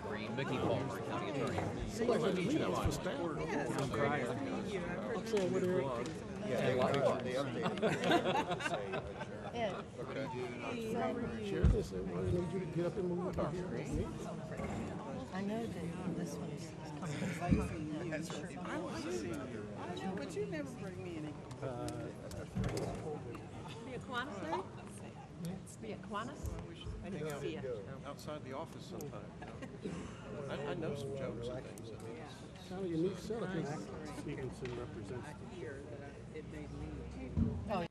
Green, Mickey Palmer, County Attorney. Ed, Sheridan said, "Why didn't you get up and move over here with me?" I know that this one's coming. But you never bring me any. Be Aquinas there? Be Aquinas? I didn't see it. Outside the office sometime. I know some jokes and things. I mean, Kind of unique setup. Stevenson represents. Here that it made me. Oh,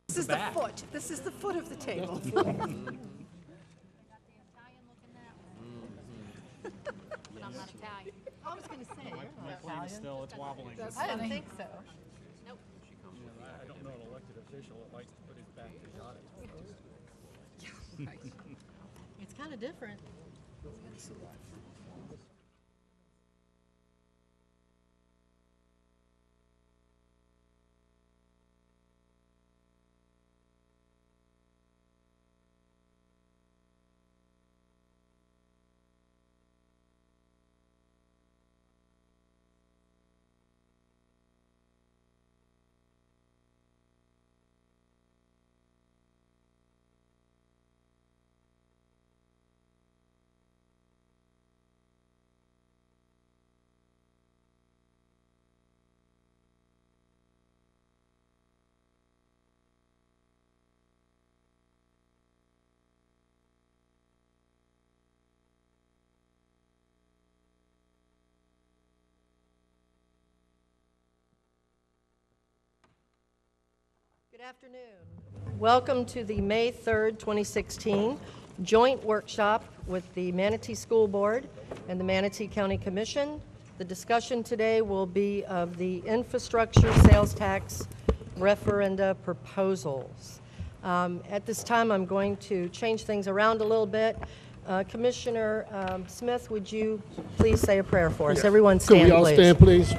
This is the foot. This is the foot of the table. Got the Italian looking that way. But I'm not Italian. I was going to say, you're not Plane Italian. still, it's wobbling. I didn't think so. Nope. I don't know an elected official that likes to put his back to the audience. It's kind of different. Good afternoon. Welcome to the May 3rd, 2016 joint workshop with the Manatee School Board and the Manatee County Commission. The discussion today will be of the infrastructure sales tax referenda proposals. At this time, I'm going to change things around a little bit. Commissioner Smith, would you please say a prayer for us? Yes. Everyone Could stand, we all please. stand, please?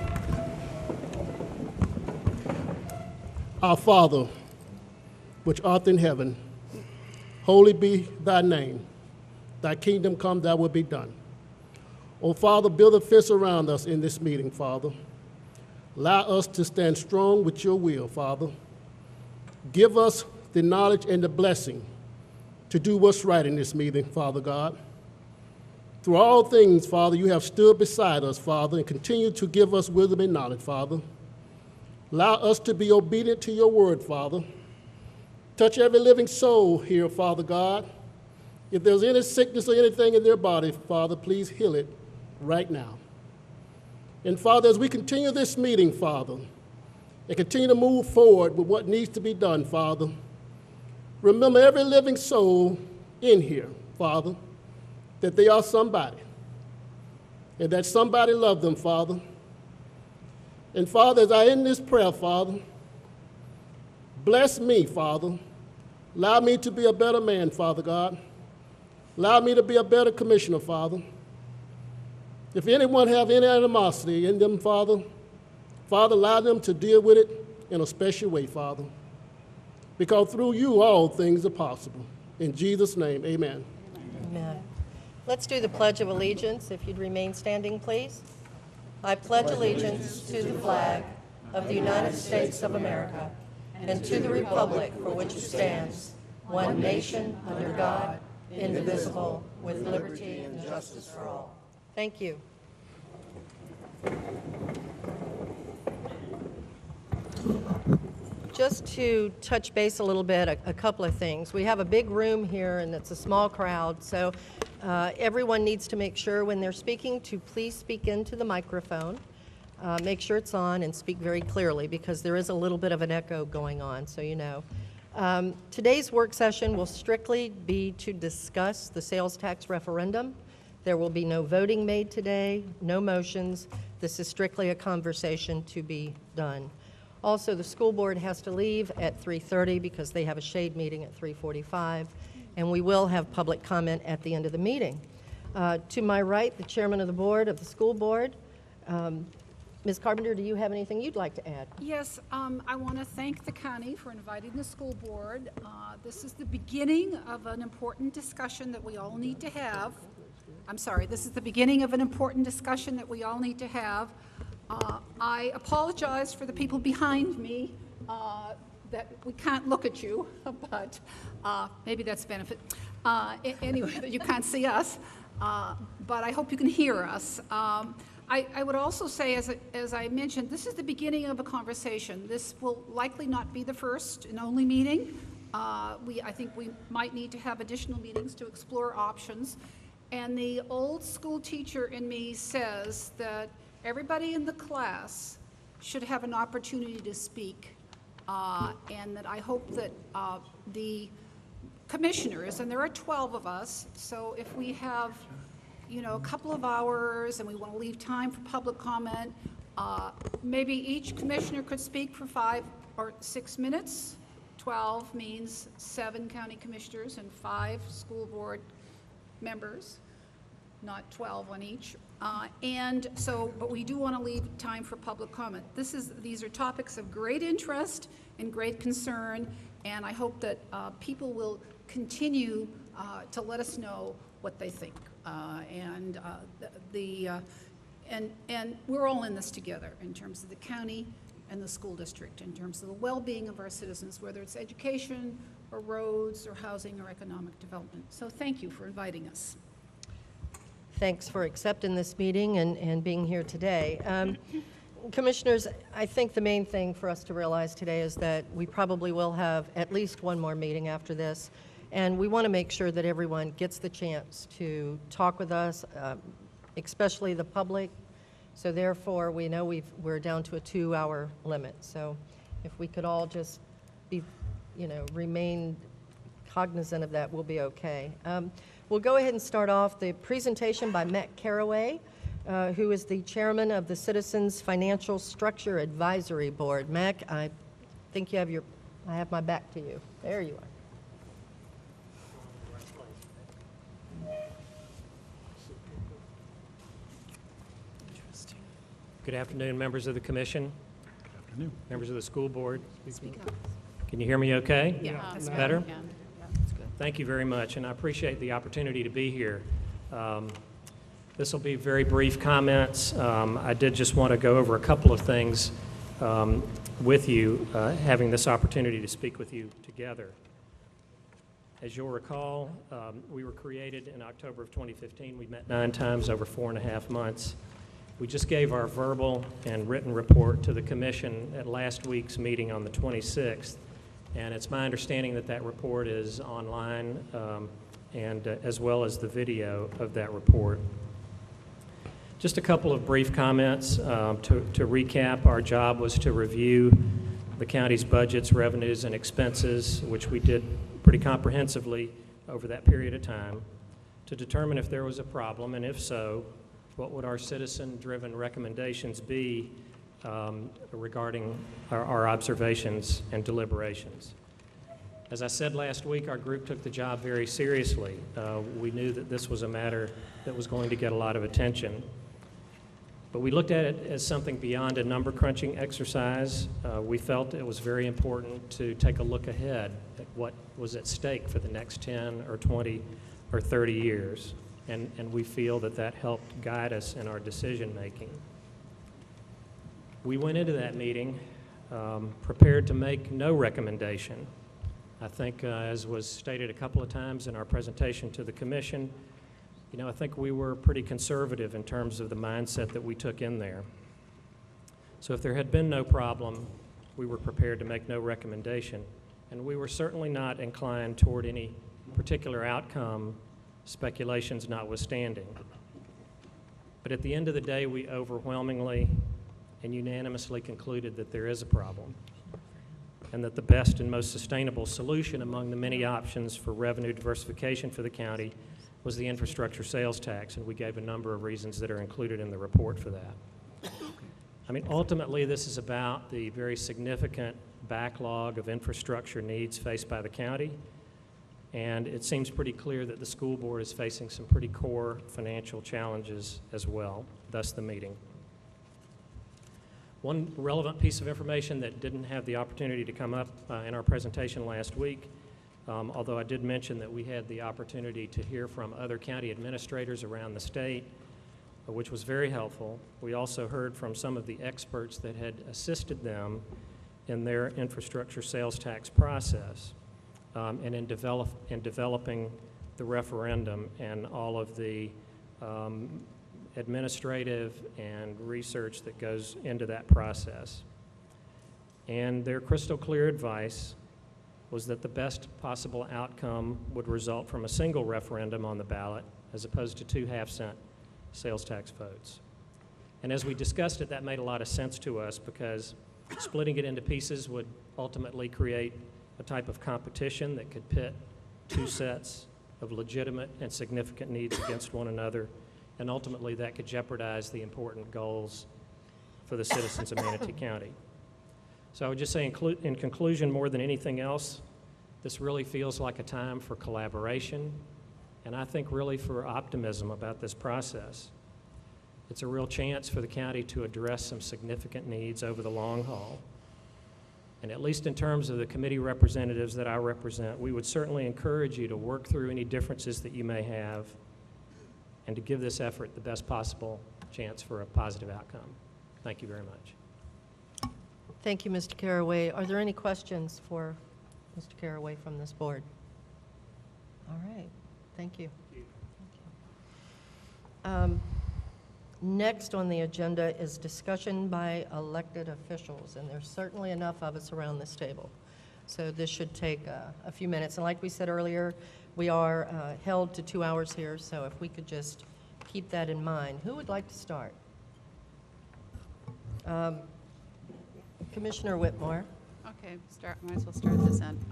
Our Father, which art in heaven, holy be thy name. Thy kingdom come, thy will be done. O Father, build a fence around us in this meeting, Father. Allow us to stand strong with your will, Father. Give us the knowledge and the blessing to do what's right in this meeting, Father God. Through all things, Father, you have stood beside us, Father, and continue to give us wisdom and knowledge, Father. Allow us to be obedient to your word, Father. Touch every living soul here, Father God. If there's any sickness or anything in their body, Father, please heal it right now. And Father, as we continue this meeting, Father, and continue to move forward with what needs to be done, Father, remember every living soul in here, Father, that they are somebody, and that somebody loved them, Father. And Father, as I end this prayer, Father, bless me, Father. Allow me to be a better man, Father God. Allow me to be a better commissioner, Father. If anyone have any animosity in them, Father, allow them to deal with it in a special way, Father. Because through you, all things are possible. In Jesus' name, amen. Amen. Let's do the Pledge of Allegiance. If you'd remain standing, please. I pledge allegiance to the flag of the United States of America and to the republic for which it stands, one nation under God, indivisible, with liberty and justice for all. Thank you. Just to touch base a little bit, a couple of things. We have a big room here and it's a small crowd, so everyone needs to make sure when they're speaking to please speak into the microphone. make sure it's on and speak very clearly because there is a little bit of an echo going on, so you know. Today's work session will strictly be to discuss the sales tax referendum. There will be no voting made today, no motions. This is strictly a conversation to be done. Also, the school board has to leave at 3:30 because they have a shade meeting at 3:45, and we will have public comment at the end of the meeting. To my right, the chairman of the board of the school board. Ms. Carpenter, do you have anything you'd like to add? Yes, I want to thank the county for inviting the school board. This is the beginning of an important discussion that we all need to have. I'm sorry, this is the beginning of an important discussion that we all need to have. I apologize for the people behind me that we can't look at you, but maybe that's a benefit. Anyway, that you can't see us, but I hope you can hear us. I would also say, as I mentioned, this is the beginning of a conversation. This will likely not be the first and only meeting. I think we might need to have additional meetings to explore options. And the old school teacher in me says that everybody in the class should have an opportunity to speak. And that I hope that the commissioners, and there are 12 of us, so if we have a couple of hours and we want to leave time for public comment, maybe each commissioner could speak for 5 or 6 minutes. 12 means 7 county commissioners and 5 school board members, not 12 on each. But we do want to leave time for public comment. These are topics of great interest and great concern, and I hope that people will continue to let us know what they think. And we're all in this together in terms of the county and the school district, in terms of the well-being of our citizens, whether it's education or roads or housing or economic development. So thank you for inviting us. Thanks for accepting this meeting and being here today. Commissioners, I think the main thing for us to realize today is that we probably will have at least one more meeting after this, and we want to make sure that everyone gets the chance to talk with us, especially the public. So therefore, we know we're down to a 2-hour limit. So if we could all just be, remain cognizant of that, we'll be okay. We'll go ahead and start off the presentation by Matt Caraway, who is the chairman of the Citizens Financial Structure Advisory Board. Mac, I think I have my back to you. There you are. Good afternoon, members of the commission. Good afternoon. Members of the school board. Speak up. Can you hear me okay? Yeah, that's better. Yeah. Thank you very much, and I appreciate the opportunity to be here. This will be very brief comments. I did just want to go over a couple of things with you, having this opportunity to speak with you together. As you'll recall, we were created in October of 2015. We met 9 times over 4.5 months. We just gave our verbal and written report to the commission at last week's meeting on the 26th, and it's my understanding that that report is online and as well as the video of that report. Just a couple of brief comments. To recap, our job was to review the county's budgets, revenues, and expenses, which we did pretty comprehensively over that period of time, to determine if there was a problem, and if so, what would our citizen-driven recommendations be regarding our observations and deliberations. As I said last week, our group took the job very seriously. We knew that this was a matter that was going to get a lot of attention. But we looked at it as something beyond a number-crunching exercise. We felt it was very important to take a look ahead at what was at stake for the next 10 or 20 or 30 years. And we feel that that helped guide us in our decision-making. We went into that meeting prepared to make no recommendation. I think, as was stated a couple of times in our presentation to the commission, I think we were pretty conservative in terms of the mindset that we took in there. So if there had been no problem, we were prepared to make no recommendation. And we were certainly not inclined toward any particular outcome, speculations notwithstanding. But at the end of the day, we overwhelmingly and unanimously concluded that there is a problem, and that the best and most sustainable solution among the many options for revenue diversification for the county was the infrastructure sales tax, and we gave a number of reasons that are included in the report for that. I mean, ultimately, this is about the very significant backlog of infrastructure needs faced by the county, and it seems pretty clear that the school board is facing some pretty core financial challenges as well, thus the meeting. One relevant piece of information that didn't have the opportunity to come up in our presentation last week, although I did mention that we had the opportunity to hear from other county administrators around the state, which was very helpful. We also heard from some of the experts that had assisted them in their infrastructure sales tax process and in developing the referendum and all of the administrative and research that goes into that process. And their crystal clear advice was that the best possible outcome would result from a single referendum on the ballot as opposed to 2 half-cent sales tax votes. And as we discussed it, that made a lot of sense to us because splitting it into pieces would ultimately create a type of competition that could pit 2 sets of legitimate and significant needs against one another, and ultimately that could jeopardize the important goals for the citizens of Manatee County. So I would just say in conclusion, more than anything else, this really feels like a time for collaboration, and I think really for optimism about this process. It's a real chance for the county to address some significant needs over the long haul. And at least in terms of the committee representatives that I represent, we would certainly encourage you to work through any differences that you may have and to give this effort the best possible chance for a positive outcome. Thank you very much. Thank you, Mr. Caraway. Are there any questions for Mr. Caraway from this board? All right. Thank you. Next on the agenda is discussion by elected officials, and there's certainly enough of us around this table. So this should take a few minutes. And like we said earlier, we are held to 2 hours here, so if we could just keep that in mind. Who would like to start? Commissioner Whitmore. Okay, might as well start at this end.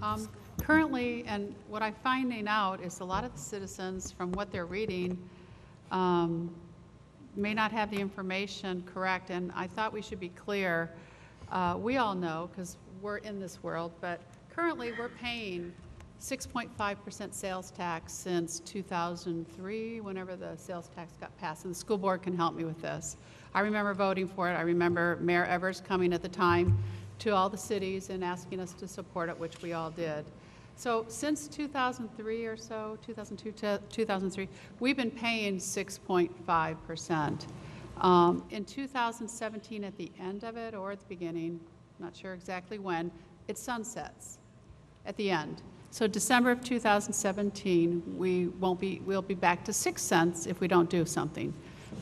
Currently, and what I'm finding out is a lot of the citizens, from what they're reading, may not have the information correct, and I thought we should be clear. We all know, because we're in this world, but currently we're paying 6.5% sales tax since 2003, whenever the sales tax got passed, and the school board can help me with this. I remember voting for it. I remember Mayor Evers coming at the time to all the cities and asking us to support it, which we all did. So since 2003 or so, 2002 to 2003, we've been paying 6.5%. In 2017, at the end of it or at the beginning, not sure exactly when, it sunsets at the end. So December of 2017, we'll be back to 6 cents if we don't do something.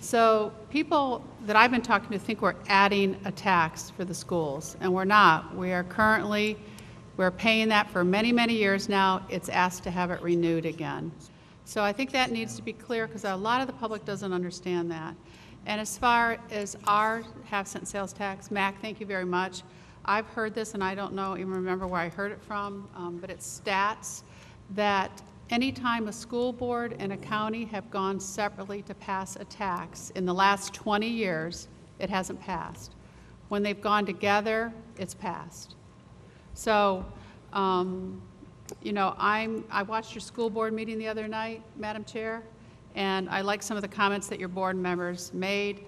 So people that I've been talking to think we're adding a tax for the schools, and we're not. We're paying that for many, many years now. It's asked to have it renewed again. So I think that needs to be clear because a lot of the public doesn't understand that. And as far as our half-cent sales tax, Mac, thank you very much. I've heard this, and I don't even remember where I heard it from, but it's stats that anytime a school board and a county have gone separately to pass a tax, in the last 20 years, it hasn't passed. When they've gone together, it's passed. So, you know, I watched your school board meeting the other night, Madam Chair, and I like some of the comments that your board members made.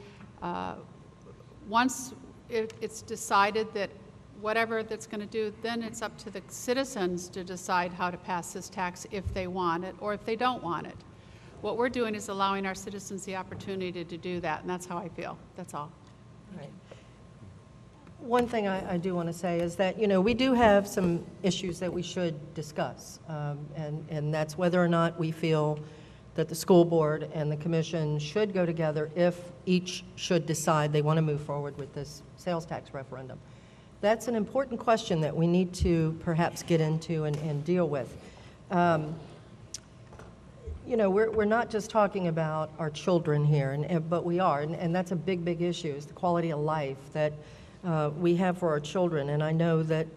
Once it's decided that whatever that's going to do, then it's up to the citizens to decide how to pass this tax if they want it or if they don't want it. What we're doing is allowing our citizens the opportunity to do that, and that's how I feel. That's all. Right. One thing I do want to say is that, you know, we do have some issues that we should discuss, and that's whether or not we feel that the school board and the commission should go together if each should decide they want to move forward with this sales tax referendum. That's an important question that we need to perhaps get into and deal with. You you know, we're not just talking about our children here, but we are, and that's a big, big issue, is the quality of life that we have for our children. And I know that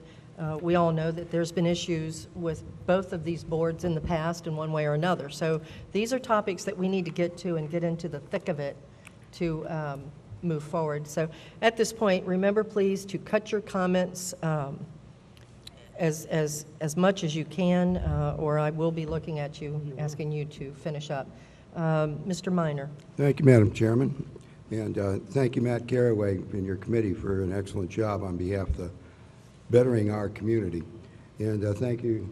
we all know that there's been issues with both of these boards in the past in one way or another. So these are topics that we need to get to and get into the thick of it to move forward. So at this point, remember please to cut your comments as much as you can, or I will be looking at you, asking you to finish up. Mr. Minor. Thank you, Madam Chairman. And thank you, Matt Carraway, and your committee for an excellent job on behalf of bettering our community. And thank you,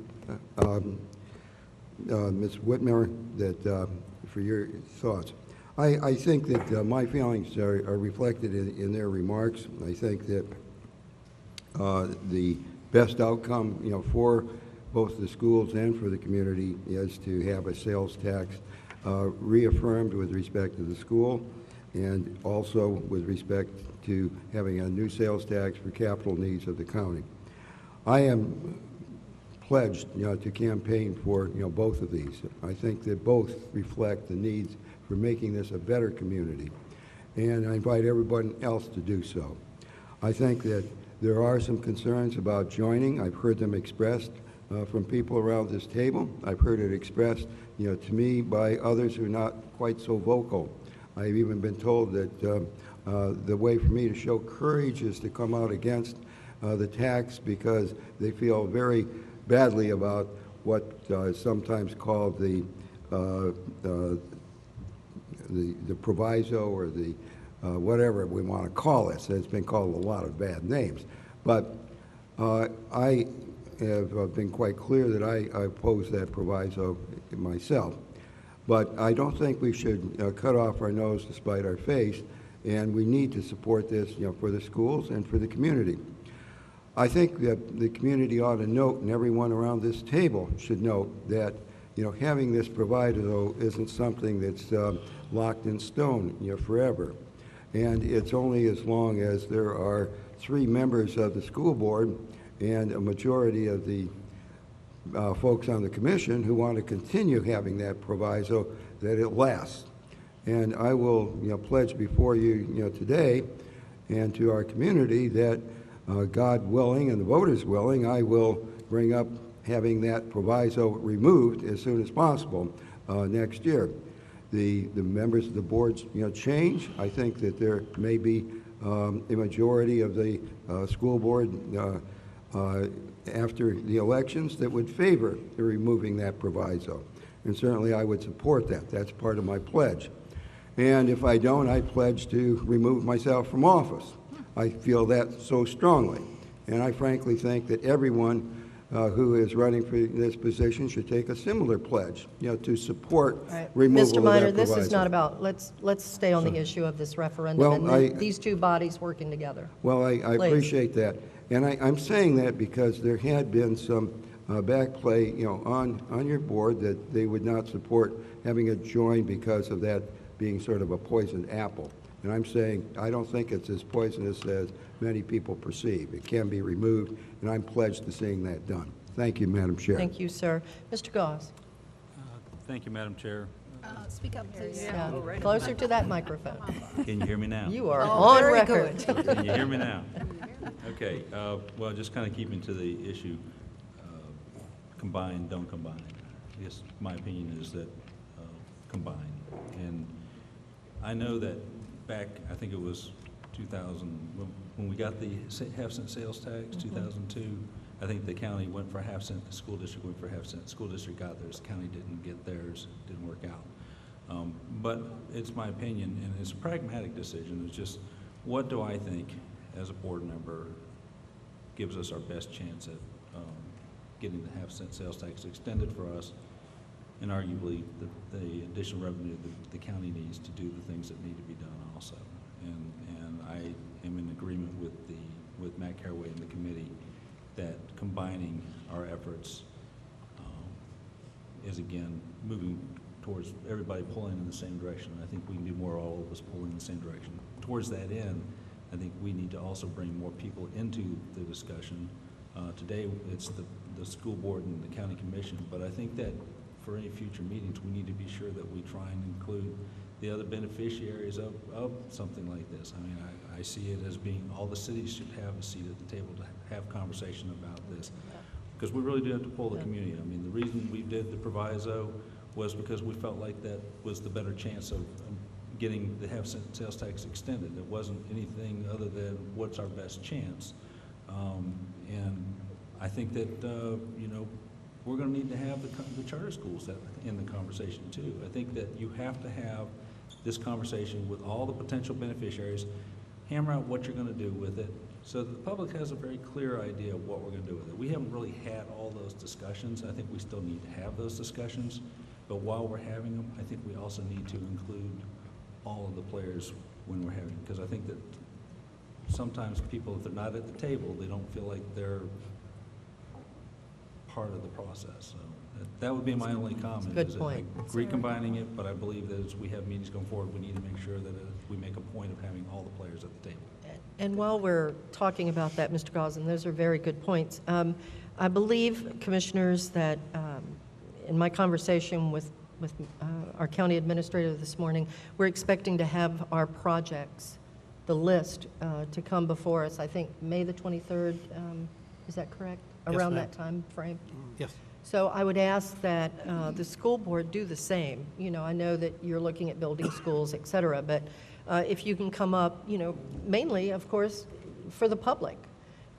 Ms. Whitmer, for your thoughts. I think that my feelings are reflected in their remarks. I think that the best outcome, you know, for both the schools and for the community is to have a sales tax reaffirmed with respect to the school, and also with respect to having a new sales tax for capital needs of the county. I am pledged, you know, to campaign for, you know, both of these. I think that both reflect the needs for making this a better community, and I invite everyone else to do so. I think that there are some concerns about joining. I've heard them expressed from people around this table. I've heard it expressed, you know, to me by others who are not quite so vocal. I've even been told that the way for me to show courage is to come out against the tax because they feel very badly about what is sometimes called the proviso, or the whatever we want to call it. So it's been called a lot of bad names. But I have been quite clear that I oppose that proviso myself. But I don't think we should cut off our nose to spite our face, and we need to support this, you know, for the schools and for the community. I think that the community ought to note, and everyone around this table should note, that, you know, having this proviso isn't something that's locked in stone, you know, forever. And it's only as long as there are 3 members of the school board and a majority of the folks on the commission who want to continue having that proviso that it lasts. And I will, you know, pledge before you, you know, today and to our community that God willing and the voters willing, I will bring up having that proviso removed as soon as possible next year. The members of the boards, you know, change. I think that there may be a majority of the school board after the elections that would favor removing that proviso. And certainly I would support that. That's part of my pledge. And if I don't, I pledge to remove myself from office. I feel that so strongly. And I frankly think that everyone who is running for this position should take a similar pledge, you know, to support removal Mr. of Minor, that this proviso. is not about, let's stay on the issue of this referendum and these two bodies working together. Well, I appreciate that. And I'm saying that because there had been some backplay, you know, on your board that they would not support having it joined because of that being sort of a poisoned apple. And I'm saying I don't think it's as poisonous as many people perceive. It can be removed, and I'm pledged to seeing that done. Thank you, Madam Chair. Thank you, sir. Mr. Goss. Thank you, Madam Chair. Speak up, please. Yeah, closer to that microphone. Can you hear me now? You are on record. Can you hear me now? Okay, well, just kind of keeping to the issue, combine, don't combine. I guess my opinion is that combine. And I know that back, I think it was 2000, when we got the half-cent sales tax, 2002, I think the county went for a half-cent, the school district went for a half-cent. The school district got theirs, the county didn't get theirs, it didn't work out. But it's my opinion, and it's a pragmatic decision. It's just, what do I think, as a board member, gives us our best chance at getting the half-cent sales tax extended for us, and arguably the additional revenue that the county needs to do the things that need to be done also. And I am in agreement with Matt Carraway and the committee that combining our efforts is again moving towards everybody pulling in the same direction. I think we can do more, all of us pulling in the same direction. Towards that end, I think we need to also bring more people into the discussion. Today it's the school board and the county commission, but I think that for any future meetings, we need to be sure that we try and include the other beneficiaries of something like this. I mean, I see it as being, all the cities should have a seat at the table to have conversation about this. Because we really do have to pull the community. I mean, the reason we did the proviso was because we felt like that was the better chance of getting the half-cent sales tax extended. It wasn't anything other than what's our best chance. And I think that, you know, we're going to need to have the charter schools in the conversation too. I think that you have to have this conversation with all the potential beneficiaries, hammer out what you're going to do with it, so that the public has a very clear idea of what we're going to do with it. We haven't really had all those discussions. I think we still need to have those discussions, but while we're having them, I think we also need to include all of the players when we're having them, because I think that sometimes people, if they're not at the table, they don't feel like they're part of the process. So that would be my only comment. Good is that point. I agree combining it, but I believe that as we have meetings going forward, we need to make sure that we make a point of having all the players at the table. And while we're talking about that, Mr. Goslin, those are very good points. I believe, Commissioners, that in my conversation with our county administrator this morning, we're expecting to have our projects, the list, to come before us, I think, May the 23rd. Is that correct? Yes, Around ma'am. that time frame? Yes. So I would ask that the school board do the same. You know, I know that you're looking at building schools, et cetera, but if you can come up, you know, mainly, of course, for the public,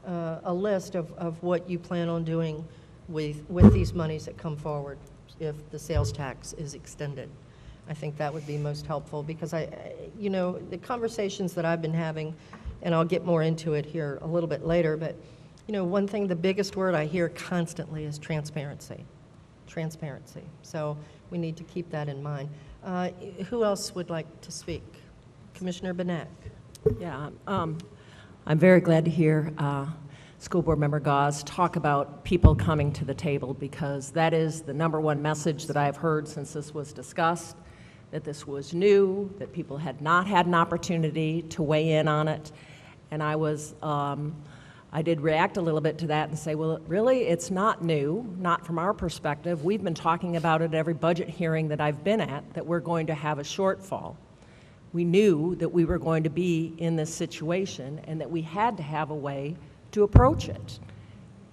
a list of what you plan on doing with these monies that come forward if the sales tax is extended. I think that would be most helpful, because you know, the conversations that I've been having, and I'll get more into it here a little bit later, but you know, one thing, the biggest word I hear constantly is transparency. Transparency. So we need to keep that in mind. Who else would like to speak? Commissioner Benak. Yeah, I'm very glad to hear School Board Member Gause talk about people coming to the table, because that is the #1 message that I've heard since this was discussed, that this was new, that people had not had an opportunity to weigh in on it. And I did react a little bit to that and say, well, really, it's not new, not from our perspective. We've been talking about it at every budget hearing that I've been at, that we're going to have a shortfall. We knew that we were going to be in this situation and that we had to have a way to approach it.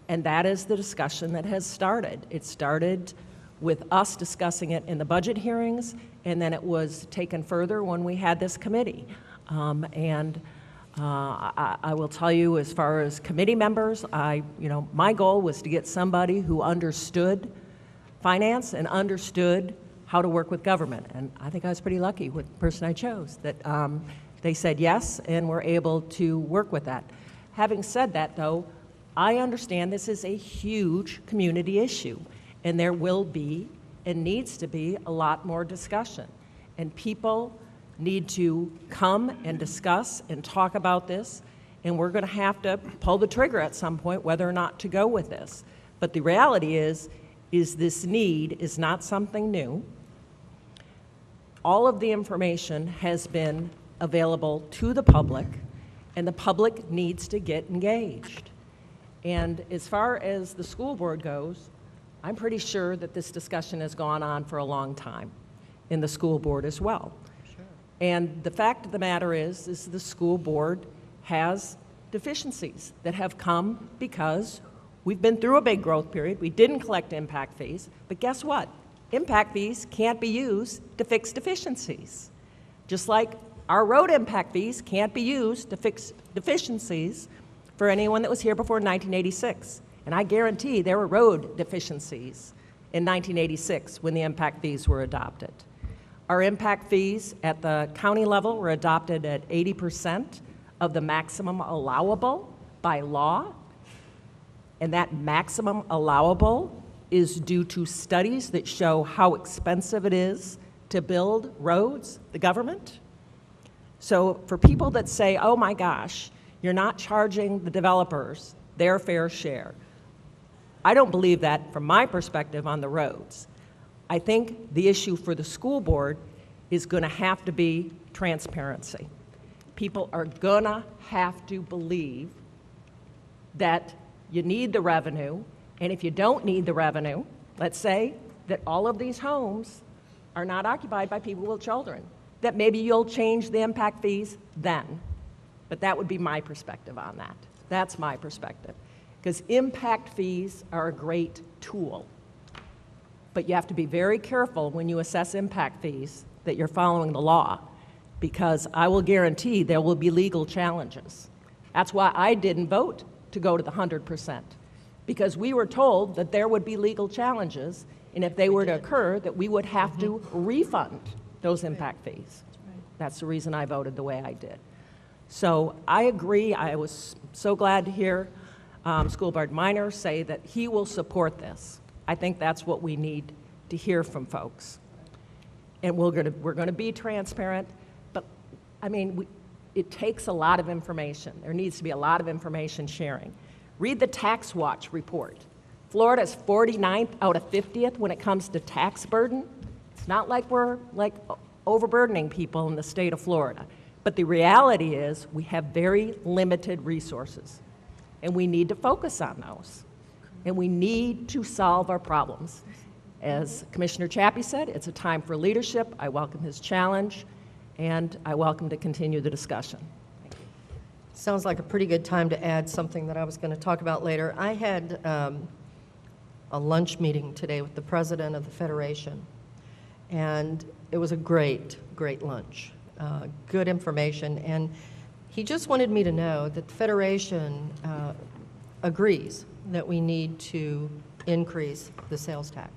And that is the discussion that has started. It started with us discussing it in the budget hearings, and then it was taken further when we had this committee. I will tell you, as far as committee members, my goal was to get somebody who understood finance and understood how to work with government. And I think I was pretty lucky with the person I chose, that they said yes and were able to work with that. Having said that, though, I understand this is a huge community issue, and there will be and needs to be a lot more discussion. And people need to come and discuss and talk about this, and we're going to have to pull the trigger at some point whether or not to go with this. But the reality is this need is not something new. All of the information has been available to the public, and the public needs to get engaged. And as far as the school board goes, I'm pretty sure that this discussion has gone on for a long time in the school board as well. And the fact of the matter is the school board has deficiencies that have come because we've been through a big growth period. We didn't collect impact fees, but guess what? Impact fees can't be used to fix deficiencies. Just like our road impact fees can't be used to fix deficiencies for anyone that was here before 1986. And I guarantee there were road deficiencies in 1986 when the impact fees were adopted. Our impact fees at the county level were adopted at 80% of the maximum allowable by law, and that maximum allowable is due to studies that show how expensive it is to build roads, the government. So for people that say, oh my gosh, you're not charging the developers their fair share, I don't believe that from my perspective on the roads. I think the issue for the school board is going to have to be transparency. People are going to have to believe that you need the revenue, and if you don't need the revenue, let's say that all of these homes are not occupied by people with children, that maybe you'll change the impact fees then. But that would be my perspective on that. That's my perspective. Because impact fees are a great tool. But you have to be very careful when you assess impact fees that you're following the law, because I will guarantee there will be legal challenges. That's why I didn't vote to go to the 100%, because we were told that there would be legal challenges, and if they were to occur, that we would have to refund those impact fees. That's the reason I voted the way I did. So I agree. I was so glad to hear School Board Minor say that he will support this. I think that's what we need to hear from folks. And we're going to be transparent, but I mean, it takes a lot of information. There needs to be a lot of information sharing. Read the Tax Watch report. Florida's 49th out of 50th when it comes to tax burden. It's not like we're overburdening people in the state of Florida. But the reality is we have very limited resources, and we need to focus on those. And we need to solve our problems. As Commissioner Chappie said, it's a time for leadership. I welcome his challenge, and I welcome to continue the discussion. Sounds like a pretty good time to add something that I was going to talk about later. I had a lunch meeting today with the president of the Federation, and it was a great, great lunch. Good information, and he just wanted me to know that the Federation agrees that we need to increase the sales tax.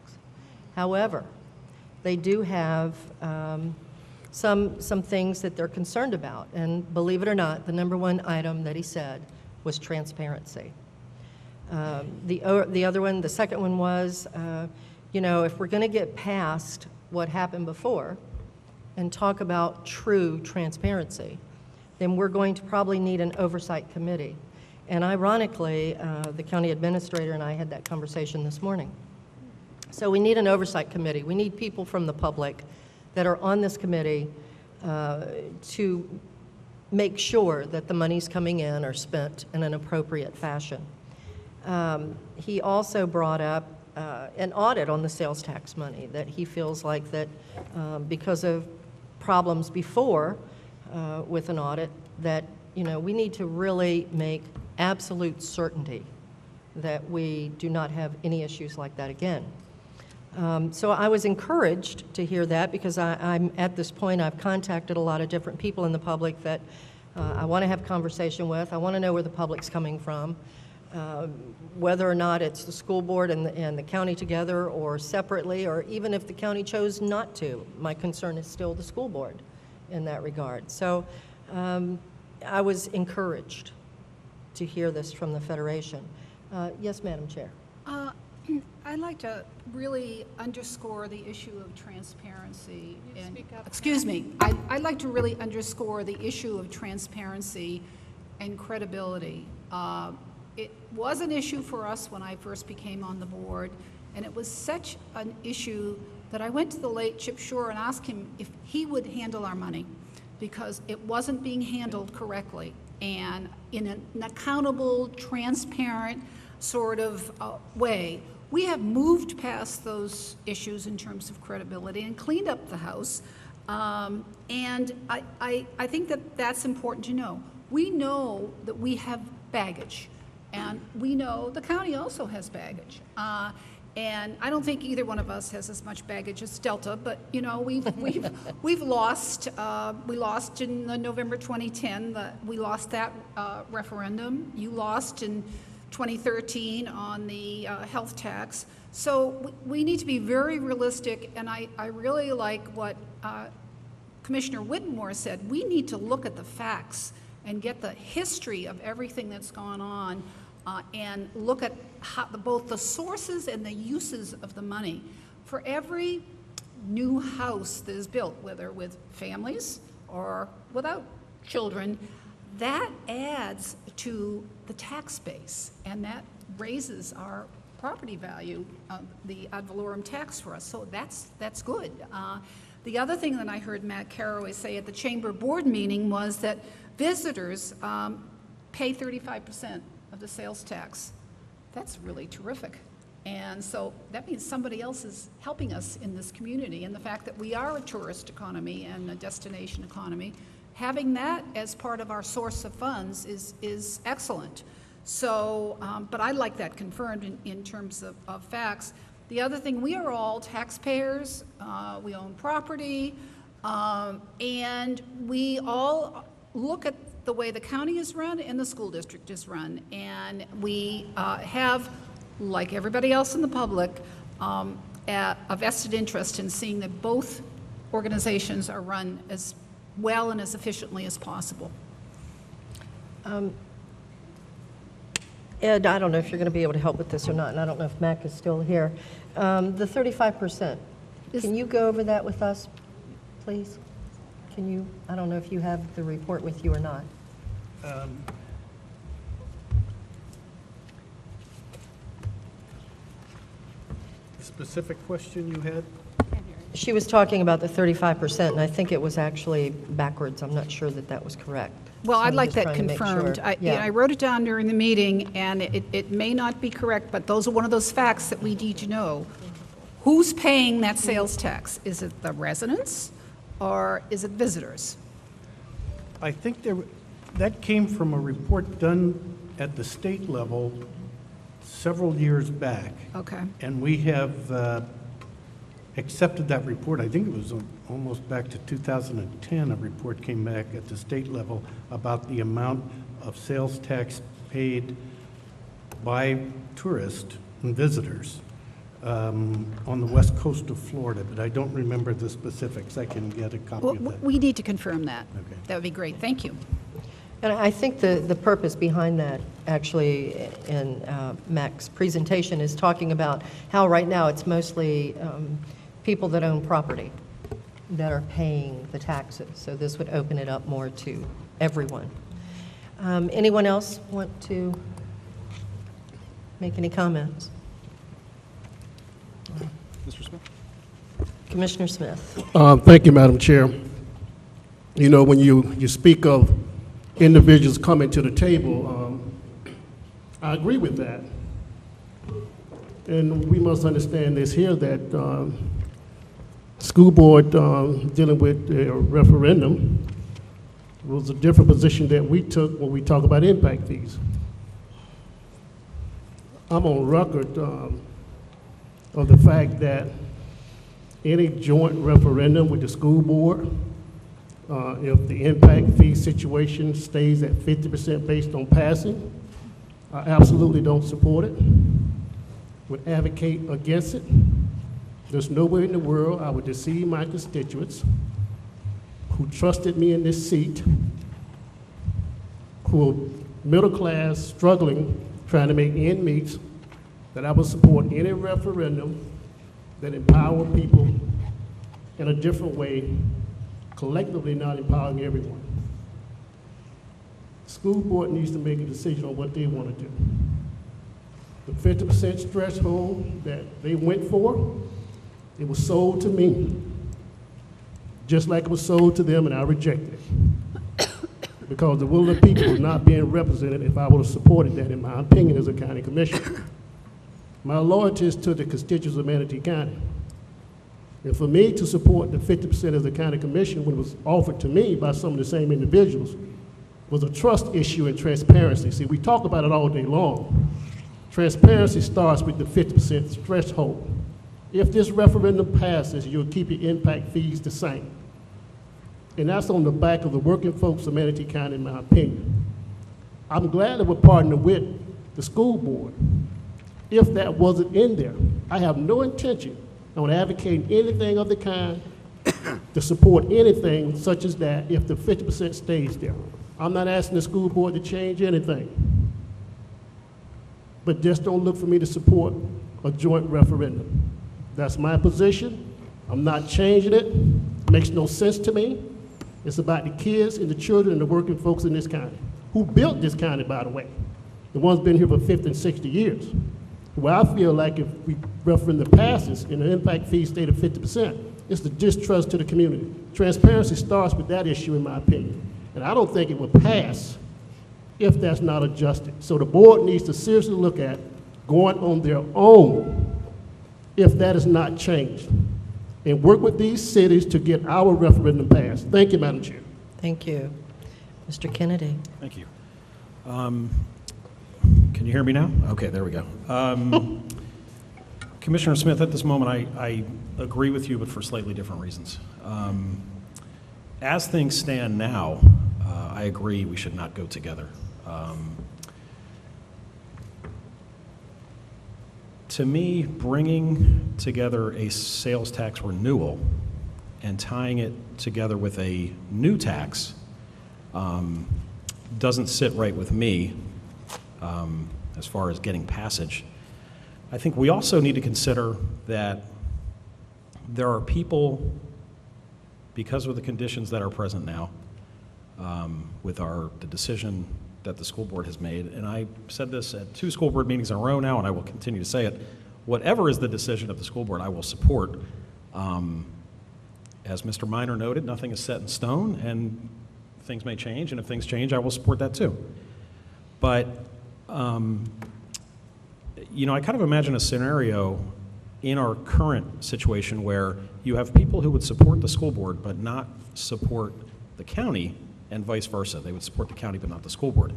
However, they do have some things that they're concerned about, and believe it or not, the number one item that he said was transparency. The other one, the second one was, if we're going to get past what happened before and talk about true transparency, then we're going to probably need an oversight committee. And ironically, the county administrator and I had that conversation this morning. So we need an oversight committee. We need people from the public that are on this committee to make sure that the monies coming in are spent in an appropriate fashion. He also brought up an audit on the sales tax money, that he feels like that because of problems before with an audit, that we need to really make absolute certainty that we do not have any issues like that again. So I was encouraged to hear that, because I'm at this point, I've contacted a lot of different people in the public that I want to have conversation with. I want to know where the public's coming from, whether or not it's the school board and the county together or separately, or even if the county chose not to. My concern is still the school board in that regard. So I was encouraged to hear this from the Federation. Yes, Madam Chair. I'd like to really underscore the issue of transparency. And, speak up? excuse me. I'd like to really underscore the issue of transparency and credibility. It was an issue for us when I first became on the board, and it was such an issue that I went to the late Chip Shore and asked him if he would handle our money, because it wasn't being handled correctly and in an accountable, transparent sort of way. We have moved past those issues in terms of credibility and cleaned up the house. And I think that that's important to know. We know that we have baggage, and we know the county also has baggage. And I don't think either one of us has as much baggage as Delta, but we've lost. We lost in the November 2010. We lost that referendum. You lost in 2013 on the health tax. So we need to be very realistic, and I really like what Commissioner Whitmore said. We need to look at the facts and get the history of everything that's gone on, and look at both the sources and the uses of the money. For every new house that is built, whether with families or without children, that adds to the tax base, and that raises our property value, the ad valorem tax for us. So that's good. The other thing that I heard Matt Caraway say at the Chamber Board meeting was that visitors pay 35% of the sales tax. That's really terrific. And so that means somebody else is helping us in this community. And the fact that we are a tourist economy and a destination economy, having that as part of our source of funds is excellent. So, but I'd like that confirmed in terms of facts. The other thing, we are all taxpayers, we own property, and we all look at the way the county is run and the school district is run. And we have, like everybody else in the public, a vested interest in seeing that both organizations are run as well and as efficiently as possible. Ed, I don't know if you're going to be able to help with this or not, and I don't know if Mac is still here. The 35%, can you go over that with us, please? Can you, I don't know if you have the report with you or not. Specific question you had? She was talking about the 35%, and I think it was actually backwards. I'm not sure that that was correct. Well, So I'd I'm like just that trying to make confirmed. sure. I wrote it down during the meeting, and it may not be correct, but those are one of those facts that we need to know. Who's paying that sales tax? Is it the residents, or is it visitors? I think that came from a report done at the state level several years back. Okay. And we have accepted that report. I think it was almost back to 2010, a report came back at the state level about the amount of sales tax paid by tourists and visitors on the west coast of Florida, but I don't remember the specifics. I can get a copy Well, of that. we need to confirm that. Okay. That would be great. Thank you. And I think the purpose behind that, actually, in Mac's presentation, is talking about how right now it's mostly people that own property that are paying the taxes. So this would open it up more to everyone. Anyone else want to make any comments? Mr. Smith? Commissioner Smith. Thank you, Madam Chair. You know, when you speak of individuals coming to the table, I agree with that. And we must understand this here, that school board dealing with a referendum was a different position that we took when we talk about impact fees. I'm on record of the fact that any joint referendum with the school board, if the impact fee situation stays at 50% based on passing, I absolutely don't support it, would advocate against it. There's no way in the world I would deceive my constituents who trusted me in this seat, who are middle class, struggling, trying to make ends meet, that I would support any referendum that empower people in a different way, collectively not empowering everyone. The school board needs to make a decision on what they want to do. The 50% threshold that they went for, it was sold to me, just like it was sold to them, and I rejected it. Because the will of the people was not being represented if I would have supported that, in my opinion, as a county commissioner. My loyalty is to the constituents of Manatee County. And for me to support the 50% as a county commission when it was offered to me by some of the same individuals was a trust issue and transparency. See, we talk about it all day long. Transparency starts with the 50% threshold. If this referendum passes, you'll keep your impact fees the same. And that's on the back of the working folks of Manatee County, in my opinion. I'm glad that we're partnering with the school board. If that wasn't in there, I have no intention on advocating anything of the kind to support anything such as that if the 50% stays there. I'm not asking the school board to change anything. But just don't look for me to support a joint referendum. That's my position. I'm not changing it. It makes no sense to me. It's about the kids and the children and the working folks in this county, who built this county, by the way. The ones been here for 50 and 60 years. Well, I feel like if we referendum passes and the impact fee stayed at 50%, it's the distrust to the community. Transparency starts with that issue, in my opinion. And I don't think it would pass if that's not adjusted. So the board needs to seriously look at going on their own if that is not changed, and work with these cities to get our referendum passed. Thank you, Madam Chair. Thank you. Mr. Kennedy. Thank you. Can you hear me now? Okay, there we go. Commissioner Smith, at this moment, I agree with you, but for slightly different reasons. As things stand now, I agree we should not go together. To me, bringing together a sales tax renewal and tying it together with a new tax doesn't sit right with me as far as getting passage. I think we also need to consider that there are people, because of the conditions that are present now, with the decision that the school board has made, and I said this at 2 school board meetings in a row now, and I will continue to say it, whatever is the decision of the school board, I will support. As Mr. Minor noted, nothing is set in stone, and things may change, and if things change, I will support that too. But, you know, I kind of imagine a scenario in our current situation where you have people who would support the school board but not support the county, and vice versa. They would support the county but not the school board.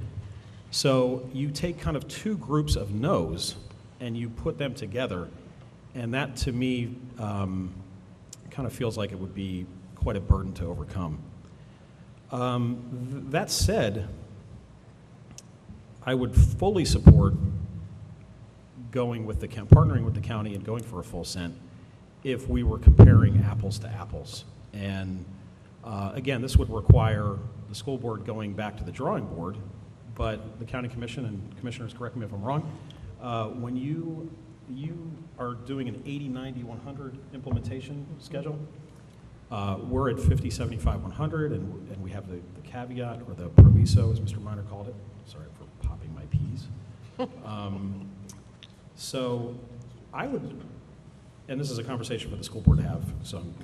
So you take kind of 2 groups of no's and you put them together, and that to me kind of feels like it would be quite a burden to overcome. That said, I would fully support going with partnering with the county and going for a full cent if we were comparing apples to apples. And again, this would require the school board going back to the drawing board, but the county commission, and commissioners correct me if I'm wrong, when you are doing an 80, 90, 100 implementation schedule, we're at 50, 75, 100, and we have the caveat, or the proviso, as Mr. Minor called it. Sorry for popping my peas. So I would, and this is a conversation for the school board to have, so I'm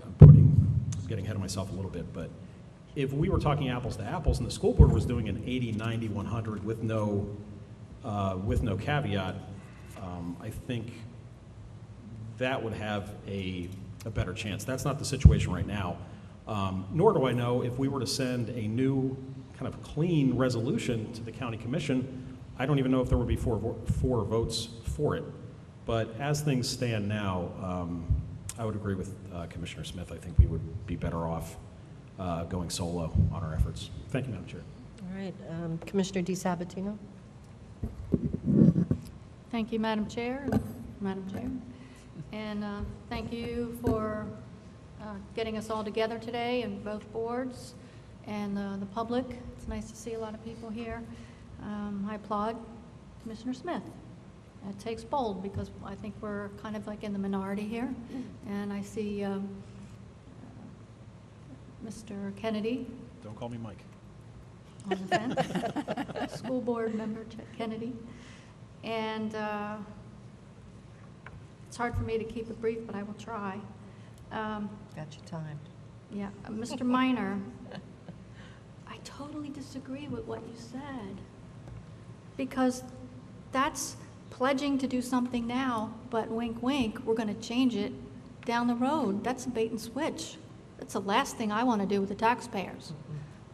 getting ahead of myself a little bit, but if we were talking apples to apples and the school board was doing an 80, 90, 100 with no caveat, I think that would have a better chance. That's not the situation right now, nor do I know if we were to send a new kind of clean resolution to the county commission, I don't even know if there would be four votes for it. But as things stand now, I would agree with Commissioner Smith. I think we would be better off going solo on our efforts. Thank you, Madam Chair. All right, Commissioner DiSabatino. Thank you, Madam Chair. And thank you for getting us all together today, and both boards and the public. It's nice to see a lot of people here. I applaud Commissioner Smith. It takes bold, because I think we're kind of like in the minority here. And I see Mr. Kennedy. Don't call me Mike. On the fence. School board member Kennedy. And it's hard for me to keep it brief, but I will try. Got you timed. Yeah, Mr. Minor, I totally disagree with what you said, because that's pledging to do something now, but wink, wink, we're going to change it down the road. That's a bait and switch. That's the last thing I want to do with the taxpayers.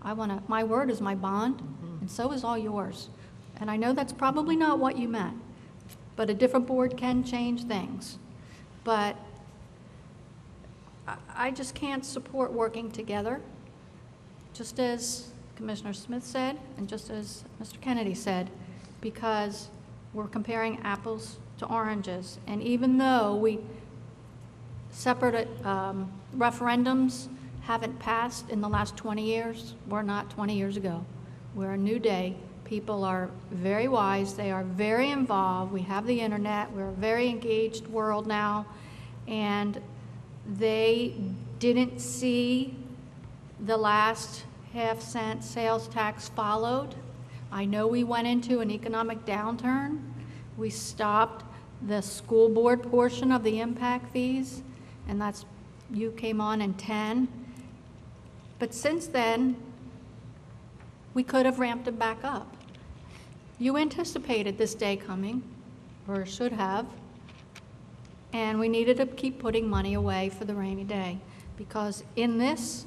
My word is my bond, and so is all yours. And I know that's probably not what you meant, but a different board can change things. But I just can't support working together, just as Commissioner Smith said, and just as Mr. Kennedy said, because we're comparing apples to oranges. And even though separate referendums haven't passed in the last 20 years, we're not 20 years ago. We're a new day. People are very wise. They are very involved. We have the internet. We're a very engaged world now. And they didn't see the last half-cent sales tax followed. I know we went into an economic downturn. We stopped the school board portion of the impact fees, and you came on in 10. But since then, we could have ramped it back up. You anticipated this day coming, or should have. And we needed to keep putting money away for the rainy day, because in this